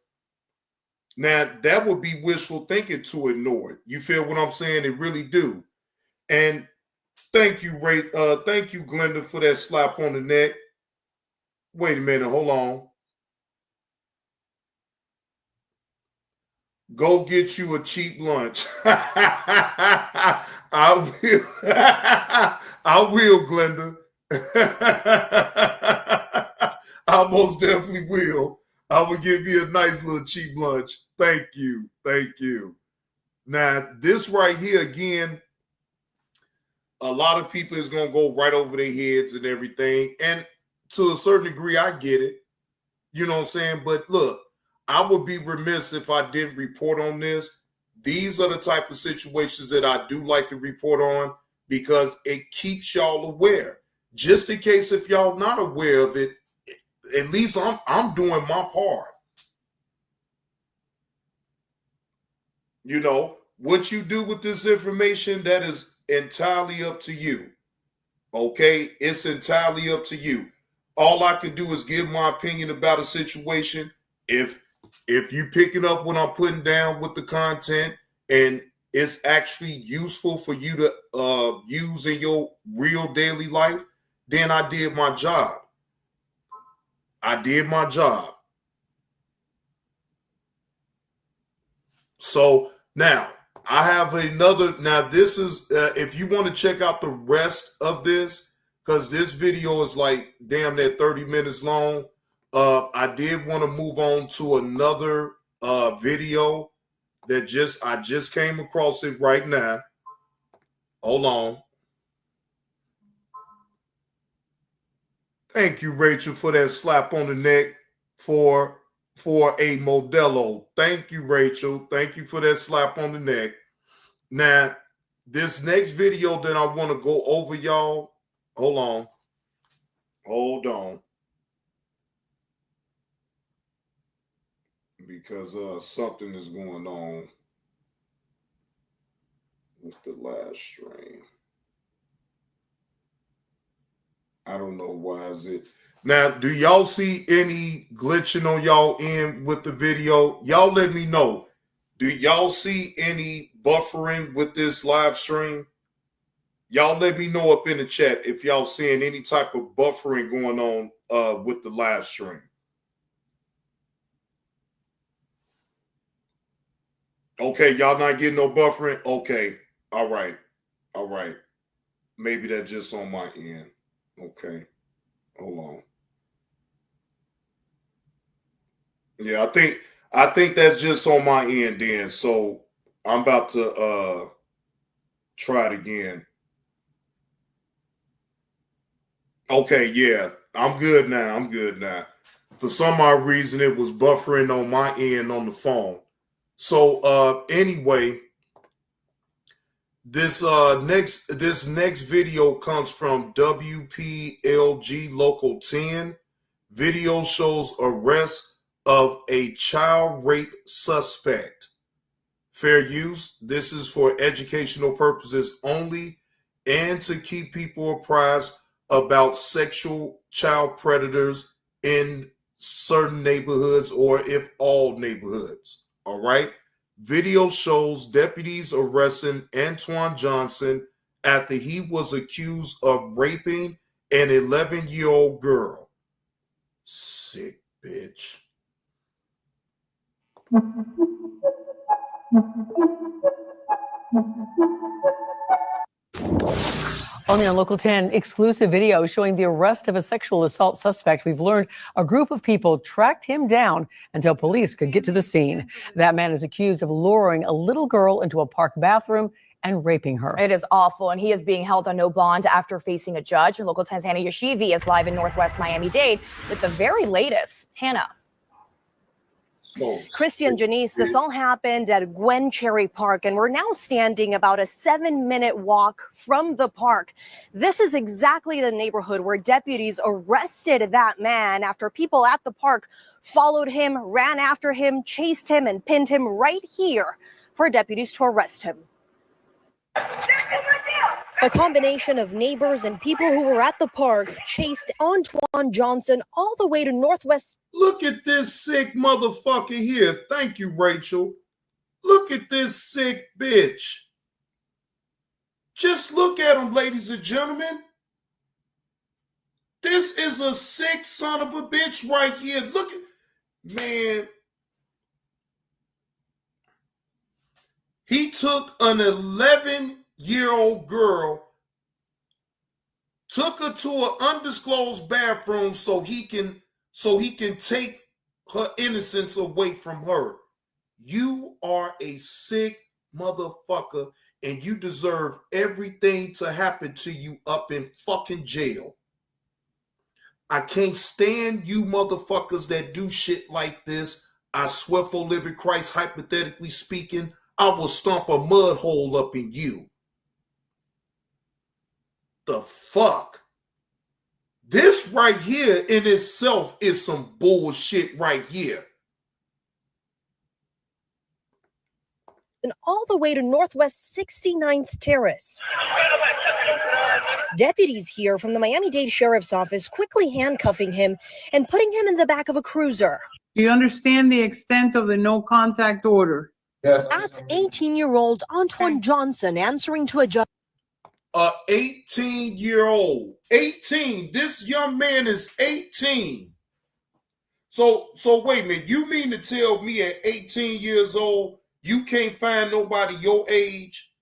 Now, that would be wishful thinking to ignore it. You feel what I'm saying? It really do. And thank you, Ray. Thank you, Glenda, for that slap on the neck. Wait a minute, hold on. Go get you a cheap lunch. I will. I will, Glenda. I most definitely will. I will give you a nice little cheap lunch. Thank you. Thank you. Now, this right here, again, a lot of people is going to go right over their heads and everything. And to a certain degree, I get it. You know what I'm saying? But look, I would be remiss if I didn't report on this. These are the type of situations that I do like to report on because it keeps y'all aware. Just in case if y'all not aware of it, at least I'm doing my part. You know, what you do with this information, that is entirely up to you. Okay? It's entirely up to you. All I can do is give my opinion about a situation. If you picking up what I'm putting down with the content and it's actually useful for you to use in your real daily life, then I did my job. I did my job. So now I have another. Now this is if you want to check out the rest of this, because this video is like damn near 30 minutes long. I did want to move on to another video that I just came across it right now. Hold on. Thank you, Rachel, for that slap on the neck. for a Modelo. Thank you, Rachel. Thank you for that slap on the neck. Now, this next video that I want to go over, y'all. Hold on. Because something is going on with the live stream. I don't know why is it. Now, do y'all see any glitching on y'all end with the video? Y'all let me know. Do y'all see any buffering with this live stream? Y'all let me know up in the chat if y'all seeing any type of buffering going on with the live stream. Okay, y'all not getting no buffering? Okay. All right. Maybe that's just on my end. Okay. Hold on. Yeah, I think that's just on my end then. So I'm about to try it again. Okay, yeah. I'm good now. For some odd reason it was buffering on my end on the phone. So anyway, this next video comes from WPLG Local 10. Video shows arrest of a child rape suspect. Fair use. This is for educational purposes only and to keep people apprised about sexual child predators in certain neighborhoods or if all neighborhoods. All right. Video shows deputies arresting Antoine Johnson after he was accused of raping an 11-year-old girl. Sick bitch. Only on Local 10, exclusive video showing the arrest of a sexual assault suspect. We've learned a group of people tracked him down until police could get to the scene. That man is accused of luring a little girl into a park bathroom and raping her. It is awful, and he is being held on no bond after facing a judge. And Local 10's Hannah Yashivi is live in Northwest Miami-Dade with the very latest. Hannah. Christy and Janice, this all happened at Gwen Cherry Park, and we're now standing about a 7-minute walk from the park. This is exactly the neighborhood where deputies arrested that man after people at the park followed him, ran after him, chased him, and pinned him right here for deputies to arrest him. A combination of neighbors and people who were at the park chased Antoine Johnson all the way to Northwest. Look at this sick motherfucker here. Thank you, Rachel. Look at this sick bitch. Just look at him, ladies and gentlemen. This is a sick son of a bitch right here. Look at, man. He took an 11-year-old girl, took her to an undisclosed bathroom so he can take her innocence away from her. You are a sick motherfucker, and you deserve everything to happen to you up in fucking jail. I can't stand you motherfuckers that do shit like this. I swear for living Christ, hypothetically speaking, I will stomp a mud hole up in you. The fuck? This right here in itself is some bullshit right here. And all the way to Northwest 69th Terrace. Deputies here from the Miami-Dade Sheriff's Office quickly handcuffing him and putting him in the back of a cruiser. Do you understand the extent of the no contact order? Yes. That's 18-year-old Antoine Johnson answering to a judge. 18-year-old. 18. This young man is 18. So wait a minute. You mean to tell me at 18 years old, you can't find nobody your age?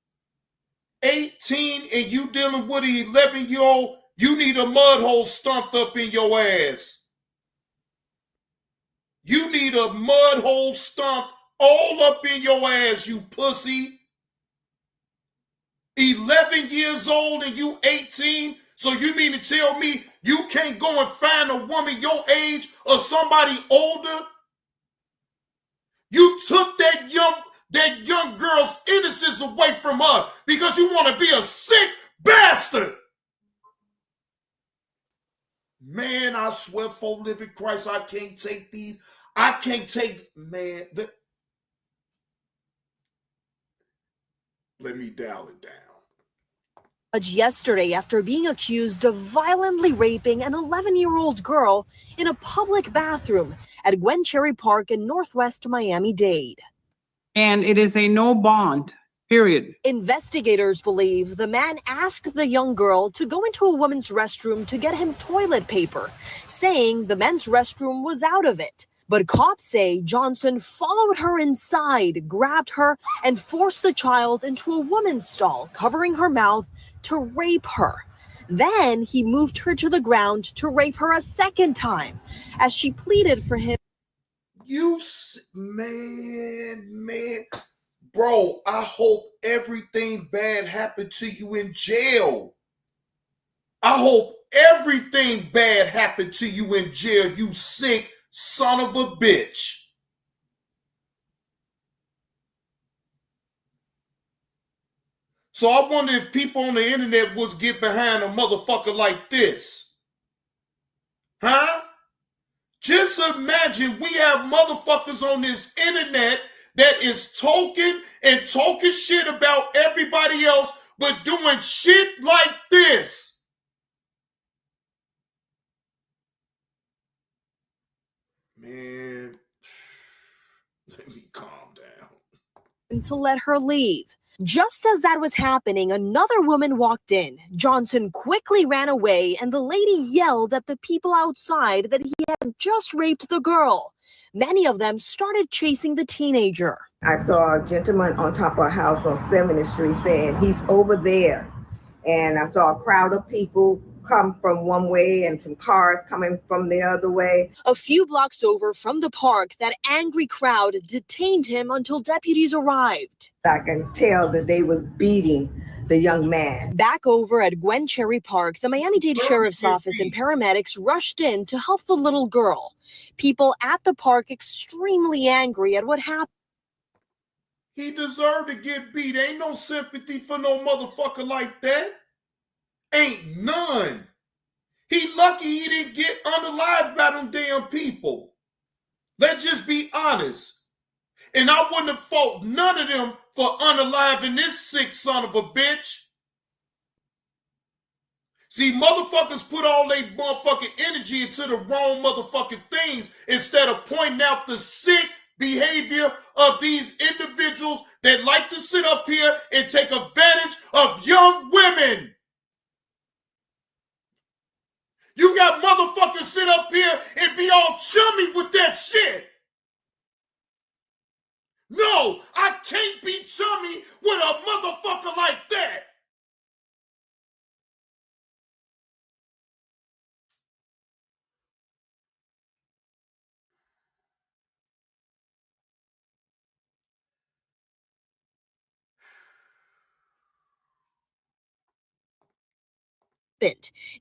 18 and you dealing with an 11-year-old, you need a mud hole stomped up in your ass. You need a mud hole stomped all up in your ass, you pussy. 11 years old and you 18, So you mean to tell me you can't go and find a woman your age or somebody older? You took that young girl's innocence away from her because you want to be a sick bastard. Man, I swear for living Christ, I can't take these. I can't take, man. Let me dial it down. Yesterday after being accused of violently raping an 11-year-old girl in a public bathroom at Gwen Cherry Park in Northwest Miami-Dade. And it is a no bond, period. Investigators believe the man asked the young girl to go into a woman's restroom to get him toilet paper, saying the men's restroom was out of it. But cops say Johnson followed her inside, grabbed her, and forced the child into a woman's stall, covering her mouth to rape her. Then he moved her to the ground to rape her a second time as she pleaded for him. Man. Bro, I hope everything bad happened to you in jail. I hope everything bad happened to you in jail, you sick son of a bitch. So I wonder if people on the internet would get behind a motherfucker like this. Huh? Just imagine we have motherfuckers on this internet that is talking shit about everybody else, but doing shit like this. Man, let me calm down. To let her leave. Just as that was happening, another woman walked in. Johnson quickly ran away, and the lady yelled at the people outside that he had just raped the girl. Many of them started chasing the teenager. I saw a gentleman on top of a house on 7th Street saying he's over there. And I saw a crowd of people come from one way and some cars coming from the other way. A few blocks over from the park, that angry crowd detained him until deputies arrived. I can tell that they was beating the young man. Back over at Gwen Cherry Park, the Miami-Dade Sheriff's Office and paramedics rushed in to help the little girl. People at the park extremely angry at what happened. He deserved to get beat. Ain't no sympathy for no motherfucker like that. Ain't none. He lucky he didn't get unalived by them damn people. Let's just be honest. And I wouldn't have fought none of them for unaliving this sick son of a bitch. See, motherfuckers put all their motherfucking energy into the wrong motherfucking things instead of pointing out the sick behavior of these individuals that like to sit up here and take advantage of young women. You got motherfuckers sit up here and be all chummy with that shit. No, I can't be chummy with a motherfucker like that.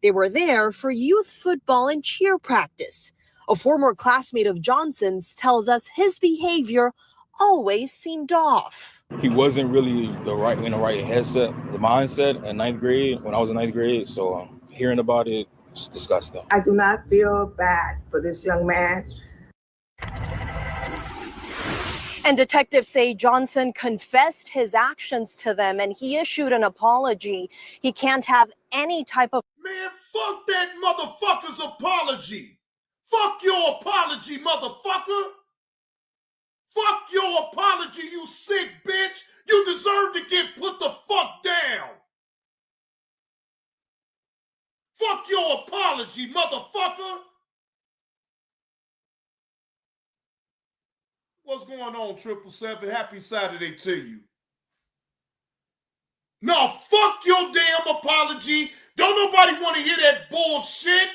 They were there for youth football and cheer practice. A former classmate of Johnson's tells us his behavior always seemed off. He wasn't really in the right the mindset in ninth grade when I was in ninth grade. So hearing about it, it's disgusting. I do not feel bad for this young man. And detectives say Johnson confessed his actions to them and he issued an apology. He can't have any type of... Man, fuck that motherfucker's apology. Fuck your apology, motherfucker. Fuck your apology, you sick bitch. You deserve to get put the fuck down. Fuck your apology, motherfucker. What's going on, 777? Happy Saturday to you. No, fuck your damn apology. Don't nobody want to hear that bullshit.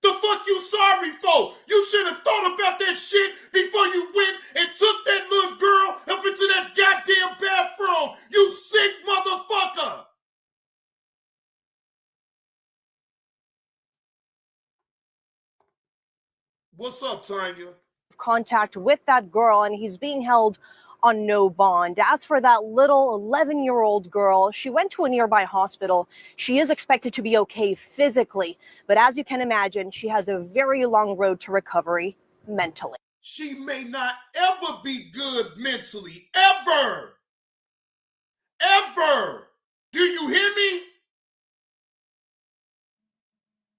The fuck you sorry for? You should have thought about that shit before you went and took that little girl up into that goddamn bathroom. You sick motherfucker. What's up, Tanya? Contact with that girl, and he's being held on no bond. As for that little 11-year-old girl, she went to a nearby hospital. She is expected to be okay physically, but as you can imagine, she has a very long road to recovery mentally. She may not ever be good mentally, ever. Ever. Do you hear me?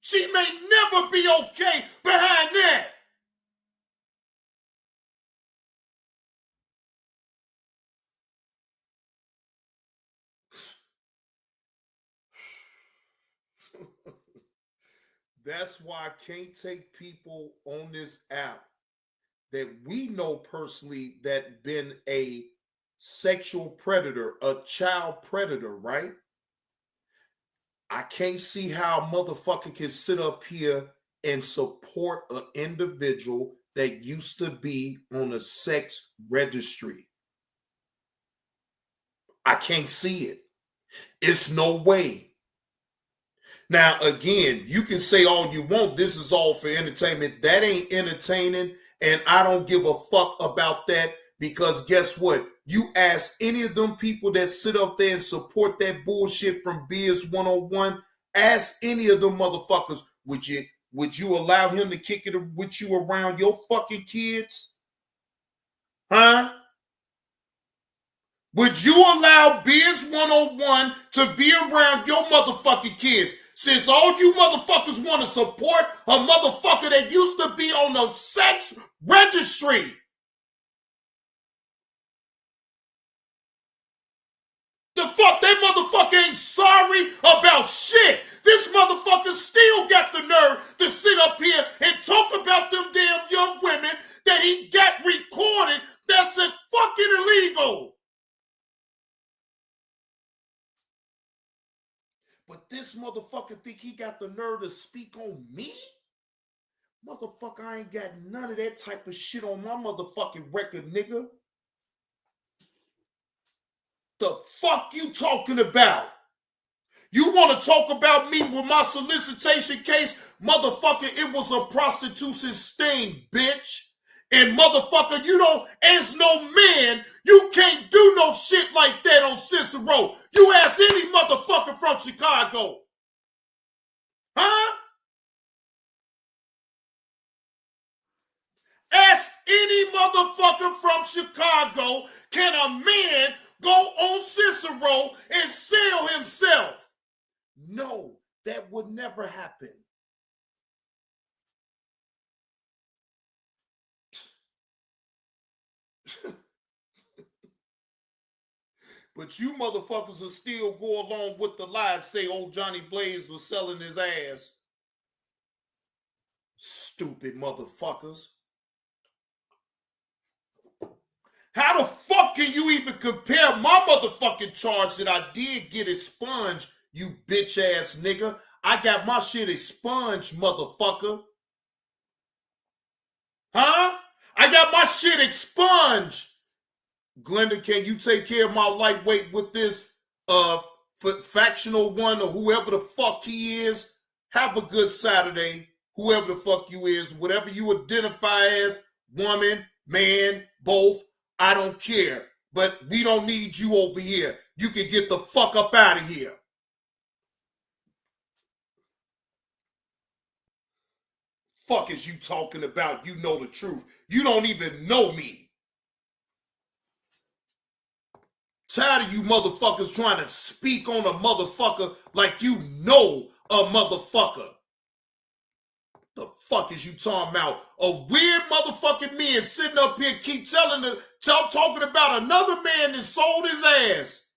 She may never be okay behind that. That's why I can't take people on this app that we know personally that been a sexual predator, a child predator, right? I can't see how a motherfucker can sit up here and support an individual that used to be on a sex registry. I can't see it. It's no way. Now, again, you can say all you want. This is all for entertainment. That ain't entertaining, and I don't give a fuck about that because guess what? You ask any of them people that sit up there and support that bullshit from Biz 101, ask any of them motherfuckers, would you allow him to kick it with you around your fucking kids? Huh? Would you allow Biz 101 to be around your motherfucking kids? Since all you motherfuckers want to support a motherfucker that used to be on a sex registry. The fuck, that motherfucker ain't sorry about shit. This motherfucker still got the nerve to sit up here and talk about them damn young women that he got recorded. That's fucking illegal. But this motherfucker think he got the nerve to speak on me? Motherfucker, I ain't got none of that type of shit on my motherfucking record, nigga. The fuck you talking about? You want to talk about me with my solicitation case? Motherfucker, it was a prostitution sting, bitch. And motherfucker, you don't, as no man, you can't do no shit like that on Cicero. You ask any motherfucker from Chicago. Huh? Ask any motherfucker from Chicago, can a man go on Cicero and sell himself? No, that would never happen. But you motherfuckers will still go along with the lie, say old Johnny Blaze was selling his ass. Stupid motherfuckers. How the fuck can you even compare my motherfucking charge that I did get expunged, you bitch ass nigga? I got my shit expunged, motherfucker. Huh? I got my shit expunged. Glenda, can you take care of my lightweight with this factional one or whoever the fuck he is? Have a good Saturday, whoever the fuck you is, whatever you identify as, woman, man, both, I don't care. But we don't need you over here. You can get the fuck up out of here. Fuck is you talking about? You know the truth. You don't even know me. Tired of you motherfuckers trying to speak on a motherfucker like you know a motherfucker. The fuck is you talking about? A weird motherfucking man sitting up here keep talking about another man that sold his ass.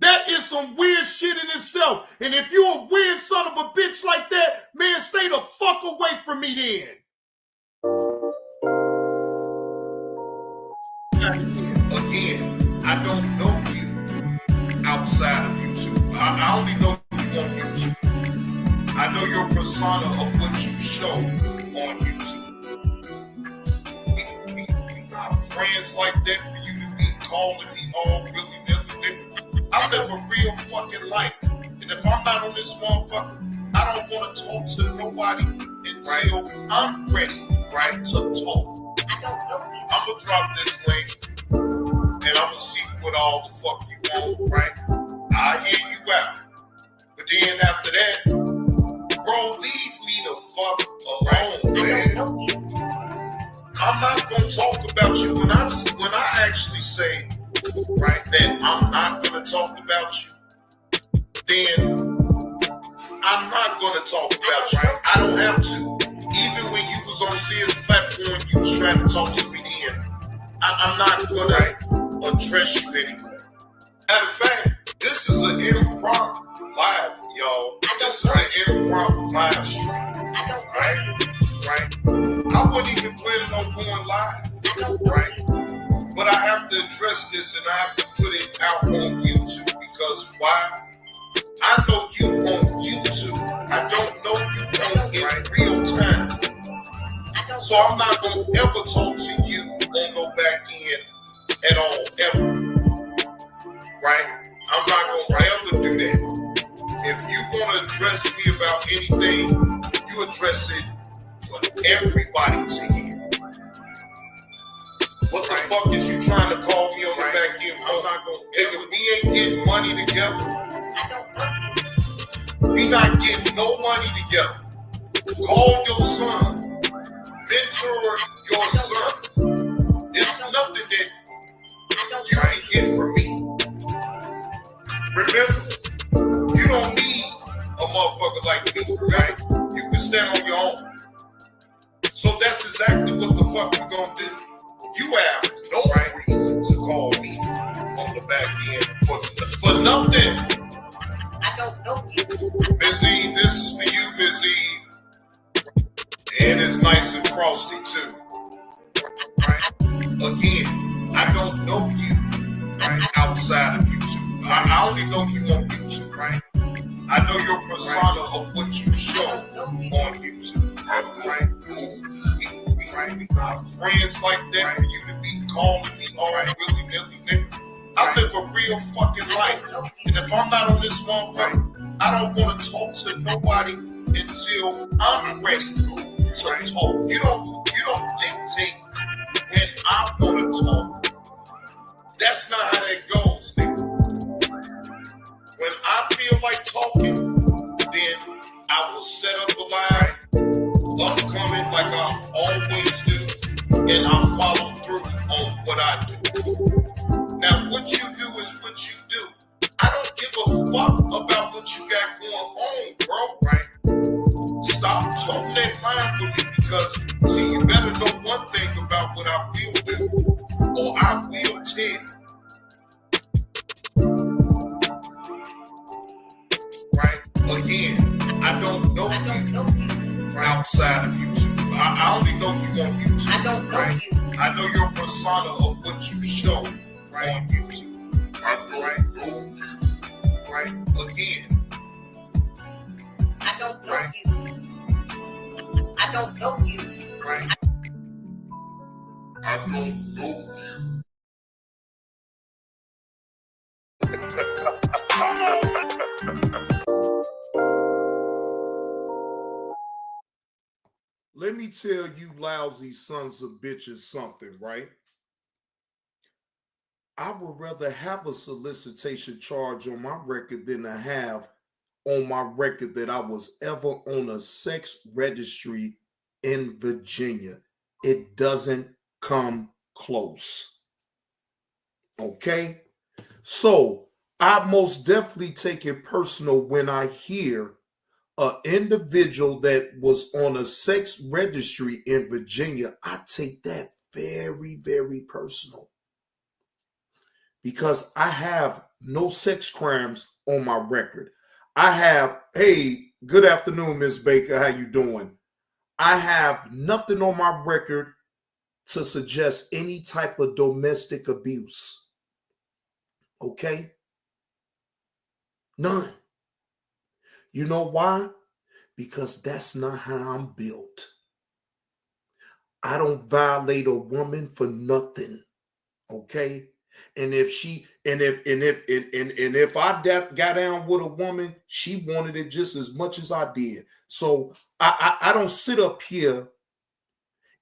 That is some weird shit in itself. And if you a weird son of a bitch like that, man, stay the fuck away from me then. Again, I don't know you outside of YouTube. I only know you on YouTube. I know your persona of what you show on YouTube. We not friends like that for you to be calling me all willy-nilly, nigga. I live a real fucking life. And if I'm not on this motherfucker, I don't want to talk to nobody until I'm ready. right, to talk. I don't know you. I'm gonna drop this link and I'm gonna see what all the fuck you want, right? I'll hear you out. But then after that, bro, leave me the fuck alone, man. I'm not gonna talk about you when I actually say, right, that I'm not gonna talk about you, then I'm not gonna talk about you. Right? I don't have to. Even when you was on Sears platform, you was trying to talk to me then. I'm not gonna address you anymore. Matter of fact, this is an impromptu live, y'all. This is an impromptu live stream. Right? I wasn't even planning on going live. Right? But I have to address this and I have to put it out on YouTube because why? I know you on YouTube. I don't know you on in real time. So I'm not gonna ever talk to you on no back end at all, ever. Right? I'm not gonna ever do that. If you wanna address me about anything, you address it for everybody to hear. What the fuck is you trying to call me on the back end for? I'm not gonna, if we ain't getting money together, we not getting no money together. Call your son. Mentor your son. It's nothing that you can get from me. Remember, you don't need a motherfucker like me, right? You can stand on your own. So that's exactly what the fuck we gonna do. You have no reason to call me on the back end for nothing. I don't know you. Miss Eve, this is for you, Miss Eve. And it's nice and frosty too. Right? Again, I don't know you, right? Outside of YouTube. I only know you on YouTube, right? I know your persona of what you show on YouTube. Right? We not friends like that for you to be calling me all right, willy-nilly, nigga. I live a real fucking life. And if I'm not on this motherfucker, I don't want to talk to nobody until I'm ready to talk. You don't dictate when I want to talk. That's not how that goes, nigga. When I feel like talking, then I will set up a line, upcoming like I always do, and I'll follow through on what I do. Now, what you do is what you do. I don't give a fuck about what you got going on, bro, right? Stop talking that line for me because, see, you better know one thing about what I will do, or I will tell. Right? Again, I don't know you outside of YouTube. I only know you on YouTube. I don't know you. I know your persona of what you show on YouTube. Right? Right? Again, I don't know you. I don't know you. Right? I don't know you. Let me tell you lousy sons of bitches something, right? I would rather have a solicitation charge on my record than to have on my record that I was ever on a sex registry in Virginia. It doesn't come close. Okay? So I most definitely take it personal when I hear an individual that was on a sex registry in Virginia. I take that very, very personal because I have no sex crimes on my record. I have, hey, good afternoon, Miss Baker. How you doing? I have nothing on my record to suggest any type of domestic abuse. Okay? None. You know why? Because that's not how I'm built. I don't violate a woman for nothing. Okay? And if I got down with a woman, she wanted it just as much as I did. So I don't sit up here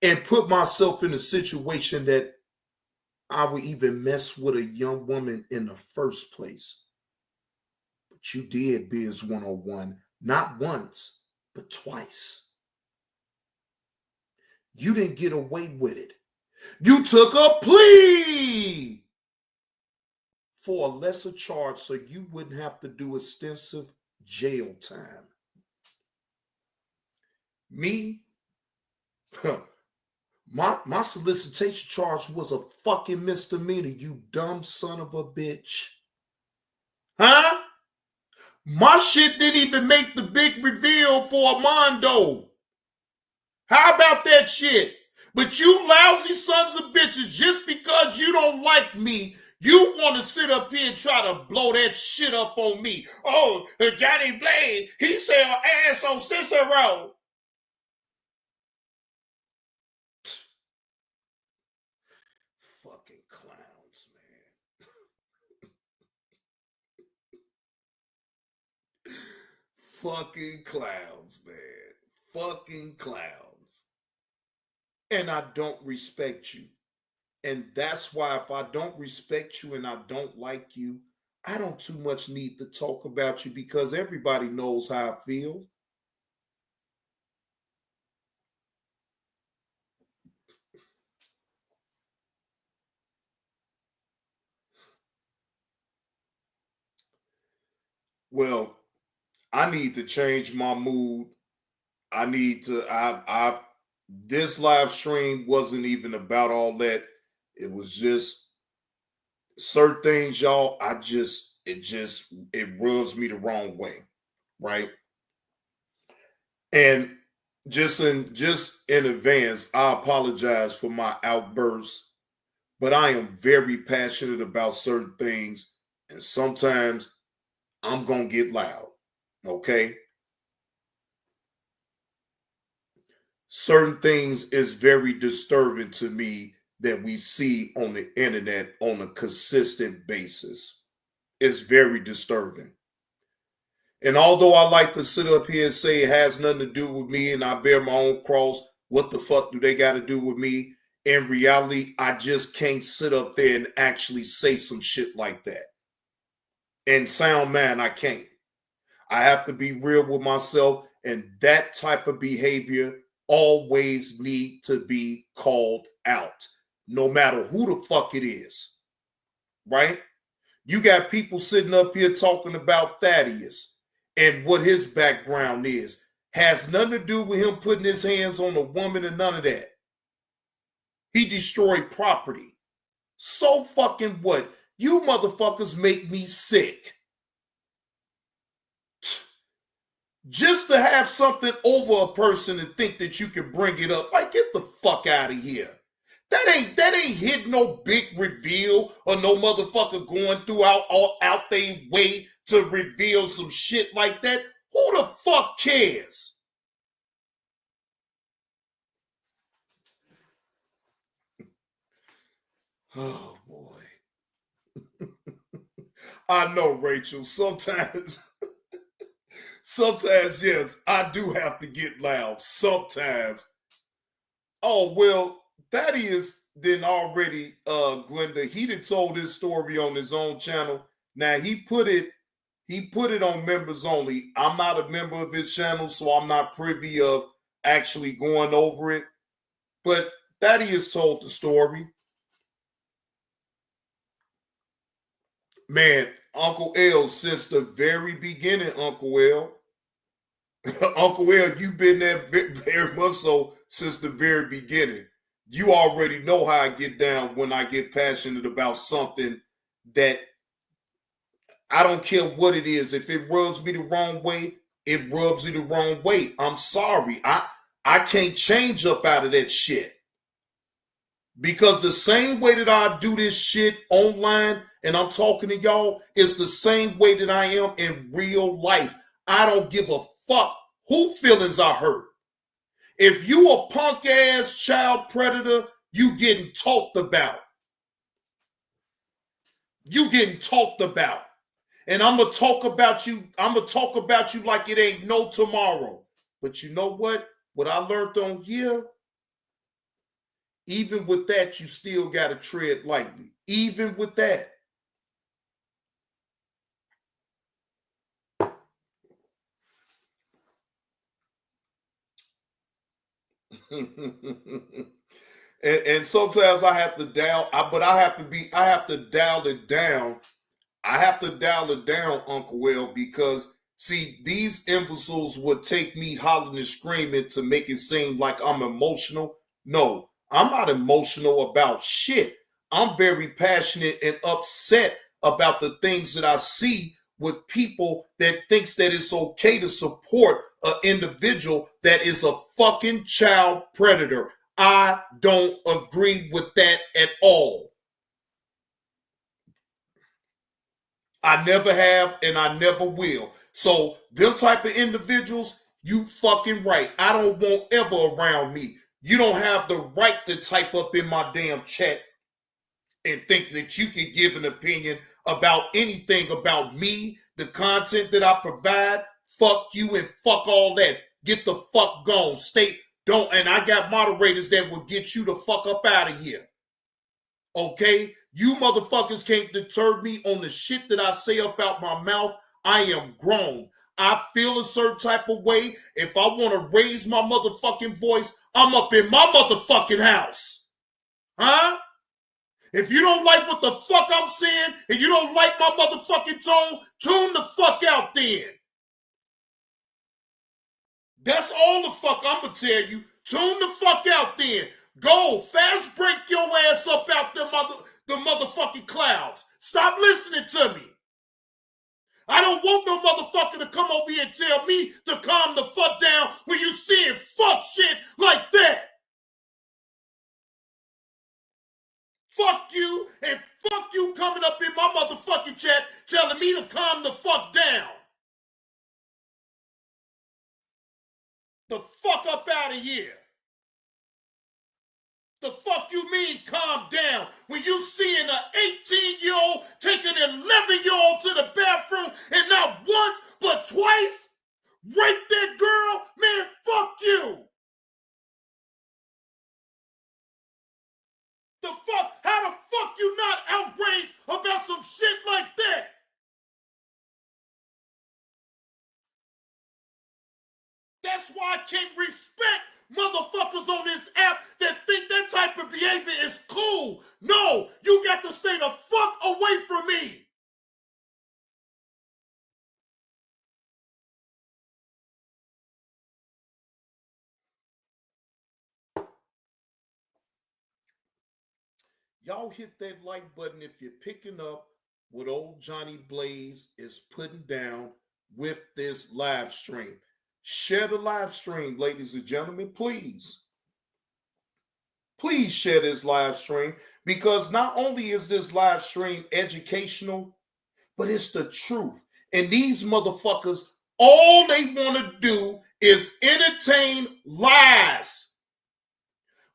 and put myself in a situation that I would even mess with a young woman in the first place. But you did Biz 101, not once, but twice. You didn't get away with it. You took a plea for a lesser charge so you wouldn't have to do extensive jail time. Me, my solicitation charge was a fucking misdemeanor, you dumb son of a bitch. Huh? My shit didn't even make the big reveal for Armando. How about that shit? But you lousy sons of bitches, just because you don't like me, you want to sit up here and try to blow that shit up on me. Oh, Johnny Blaze, he sell ass on Cicero. Fucking clowns, man. Fucking clowns, man. Fucking clowns. And I don't respect you. And that's why if I don't respect you and I don't like you, I don't too much need to talk about you because everybody knows how I feel. Well, I need to change my mood. I need to, this live stream wasn't even about all that. It was just certain things, y'all. It rubs me the wrong way, right? And just in advance, I apologize for my outbursts, but I am very passionate about certain things, and sometimes I'm gonna get loud, okay? Certain things is very disturbing to me that we see on the internet on a consistent basis. It's very disturbing. And although I like to sit up here and say it has nothing to do with me and I bear my own cross, what the fuck do they got to do with me? In reality, I just can't sit up there and actually say some shit like that. And sound man, I can't. I have to be real with myself, and that type of behavior always need to be called out, no matter who the fuck it is, right? You got people sitting up here talking about Thaddeus and what his background is. Has nothing to do with him putting his hands on a woman and none of that. He destroyed property. So fucking what? You motherfuckers make me sick. Just to have something over a person and think that you can bring it up, like get the fuck out of here. That ain't hit no big reveal or no motherfucker going out their way to reveal some shit like that. Who the fuck cares? Oh boy. I know, Rachel, sometimes yes, I do have to get loud. Sometimes. Oh, well, Thaddeus then already, Glenda, he done told his story on his own channel. Now he put it on members only. I'm not a member of his channel, so I'm not privy of actually going over it. But Thaddeus told the story. Man, Uncle L, since the very beginning, Uncle L. Uncle L, you've been there very much so since the very beginning. You already know how I get down when I get passionate about something that I don't care what it is. If it rubs me the wrong way, it rubs me the wrong way. I'm sorry. I can't change up out of that shit. Because the same way that I do this shit online and I'm talking to y'all is the same way that I am in real life. I don't give a fuck who feelings I hurt. If you a punk ass child predator, you getting talked about. You getting talked about. And I'm going to talk about you. I'm going to talk about you like it ain't no tomorrow. But you know what? What I learned on here, Even with that, you still got to tread lightly. Even with that. and sometimes I have to dial, but I have to dial it down. I have to dial it down, Uncle Will, because see, these imbeciles would take me hollering and screaming to make it seem like I'm emotional. No, I'm not emotional about shit. I'm very passionate and upset about the things that I see with people that thinks that it's okay to support an individual that is a fucking child predator. I don't agree with that at all. I never have and I never will. So them type of individuals, you fucking right. I don't want ever around me. You don't have the right to type up in my damn chat and think that you can give an opinion about anything about me, the content that I provide. Fuck you and fuck all that. Get the fuck gone. And I got moderators that will get you the fuck up out of here. Okay? You motherfuckers can't deter me on the shit that I say about my mouth. I am grown. I feel a certain type of way. If I want to raise my motherfucking voice, I'm up in my motherfucking house. Huh? If you don't like what the fuck I'm saying, and you don't like my motherfucking tone, tune the fuck out then. That's all the fuck I'm gonna tell you. Tune the fuck out then. Go, fast break your ass up out the motherfucking clouds. Stop listening to me. I don't want no motherfucker to come over here and tell me to calm the fuck down when you seeing fuck shit like that. Fuck you, and fuck you coming up in my motherfucking chat telling me to calm the fuck down. The fuck up out of here. The fuck you mean calm down when you seeing an 18-year-old take an 11-year-old to the bathroom and not once but twice? Rape that girl? Man, fuck you. The fuck? How the fuck you not outraged about some shit like that? That's why I can't respect motherfuckers on this app that think that type of behavior is cool. No, you got to stay the fuck away from me. Y'all hit that like button if you're picking up what old Johnny Blaze is putting down with this live stream. Share the live stream, ladies and gentlemen, please. Please share this live stream, because not only is this live stream educational, but it's the truth. And these motherfuckers, all they want to do is entertain lies.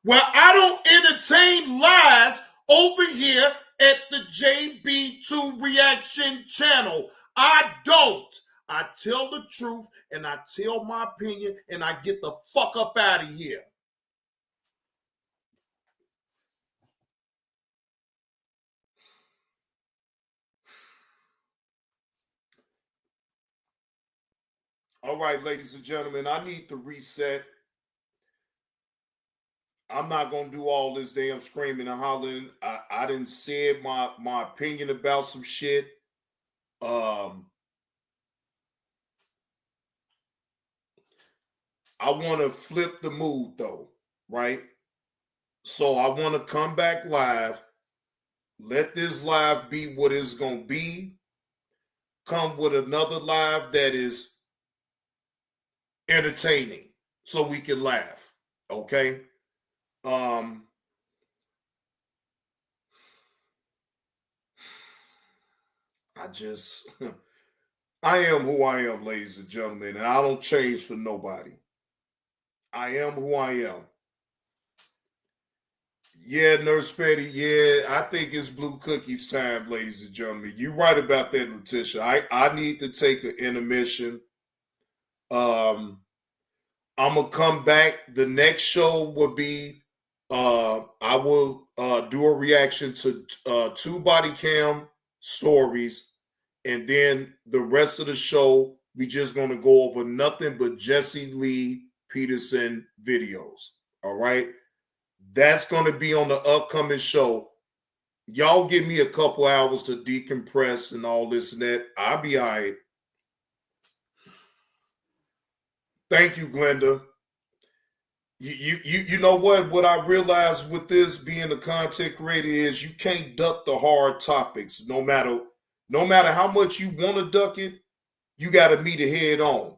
Well, I don't entertain lies over here at the JB2 Reaction channel. I don't. I tell the truth and I tell my opinion and I get the fuck up out of here. All right, ladies and gentlemen, I need to reset. I'm not going to do all this damn screaming and hollering. I done said my opinion about some shit. I want to flip the mood though, right? So I want to come back live. Let this live be what it's going to be. Come with another live that is entertaining so we can laugh, okay? I am who I am, ladies and gentlemen, and I don't change for nobody. I am who I am. Yeah, Nurse Petty, yeah, I think it's Blue Cookies time, ladies and gentlemen. You're right about that, Letitia. I need to take an intermission. I'm going to come back. The next show will be I will do a reaction to 2 body cam stories, and then the rest of the show, we just going to go over nothing but Jesse Lee Peterson videos. All right. That's going to be on the upcoming show. Y'all give me a couple hours to decompress and all this and that. I'll be all right. Thank you, Glenda. You know what I realized with this being a content creator is you can't duck the hard topics. No matter how much you want to duck it, you got to meet it head on.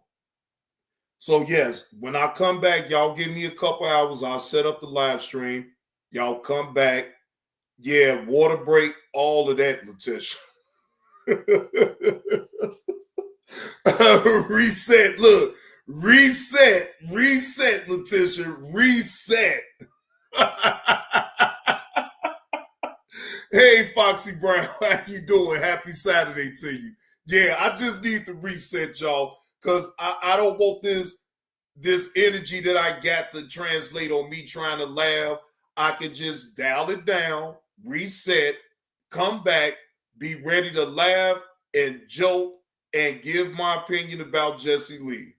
So yes, when I come back, y'all give me a couple hours. I'll set up the live stream. Y'all come back. Yeah, water break, all of that, Letitia. Reset. Look, reset, Letitia, reset. Hey, Foxy Brown, how you doing? Happy Saturday to you. Yeah, I just need to reset, y'all, because I don't want this energy that I got to translate on me trying to laugh. I can just dial it down, reset, come back, be ready to laugh and joke and give my opinion about Jesse Lee.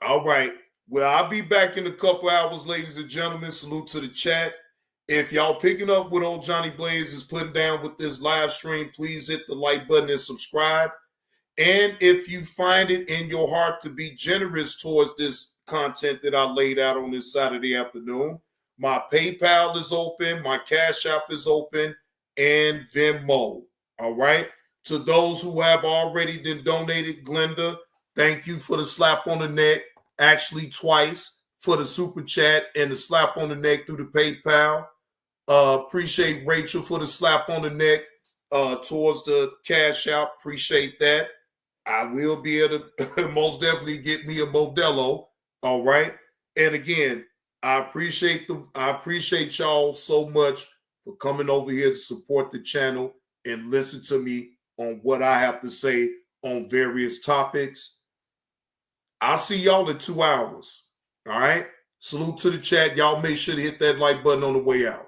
All right. Well, I'll be back in a couple hours, ladies and gentlemen. Salute to the chat. If y'all picking up what old Johnny Blaze is putting down with this live stream, please hit the like button and subscribe. And if you find it in your heart to be generous towards this content that I laid out on this Saturday afternoon, my PayPal is open, my Cash App is open, and Venmo. All right. To those who have already been donated, Glenda, thank you for the slap on the neck, actually twice, for the super chat and the slap on the neck through the PayPal. Appreciate Rachel for the slap on the neck towards the Cash App. Appreciate that. I will be able to most definitely get me a Modelo. All right. And again, I appreciate y'all so much for coming over here to support the channel and listen to me on what I have to say on various topics. I'll see y'all in 2 hours. All right. Salute to the chat. Y'all make sure to hit that like button on the way out.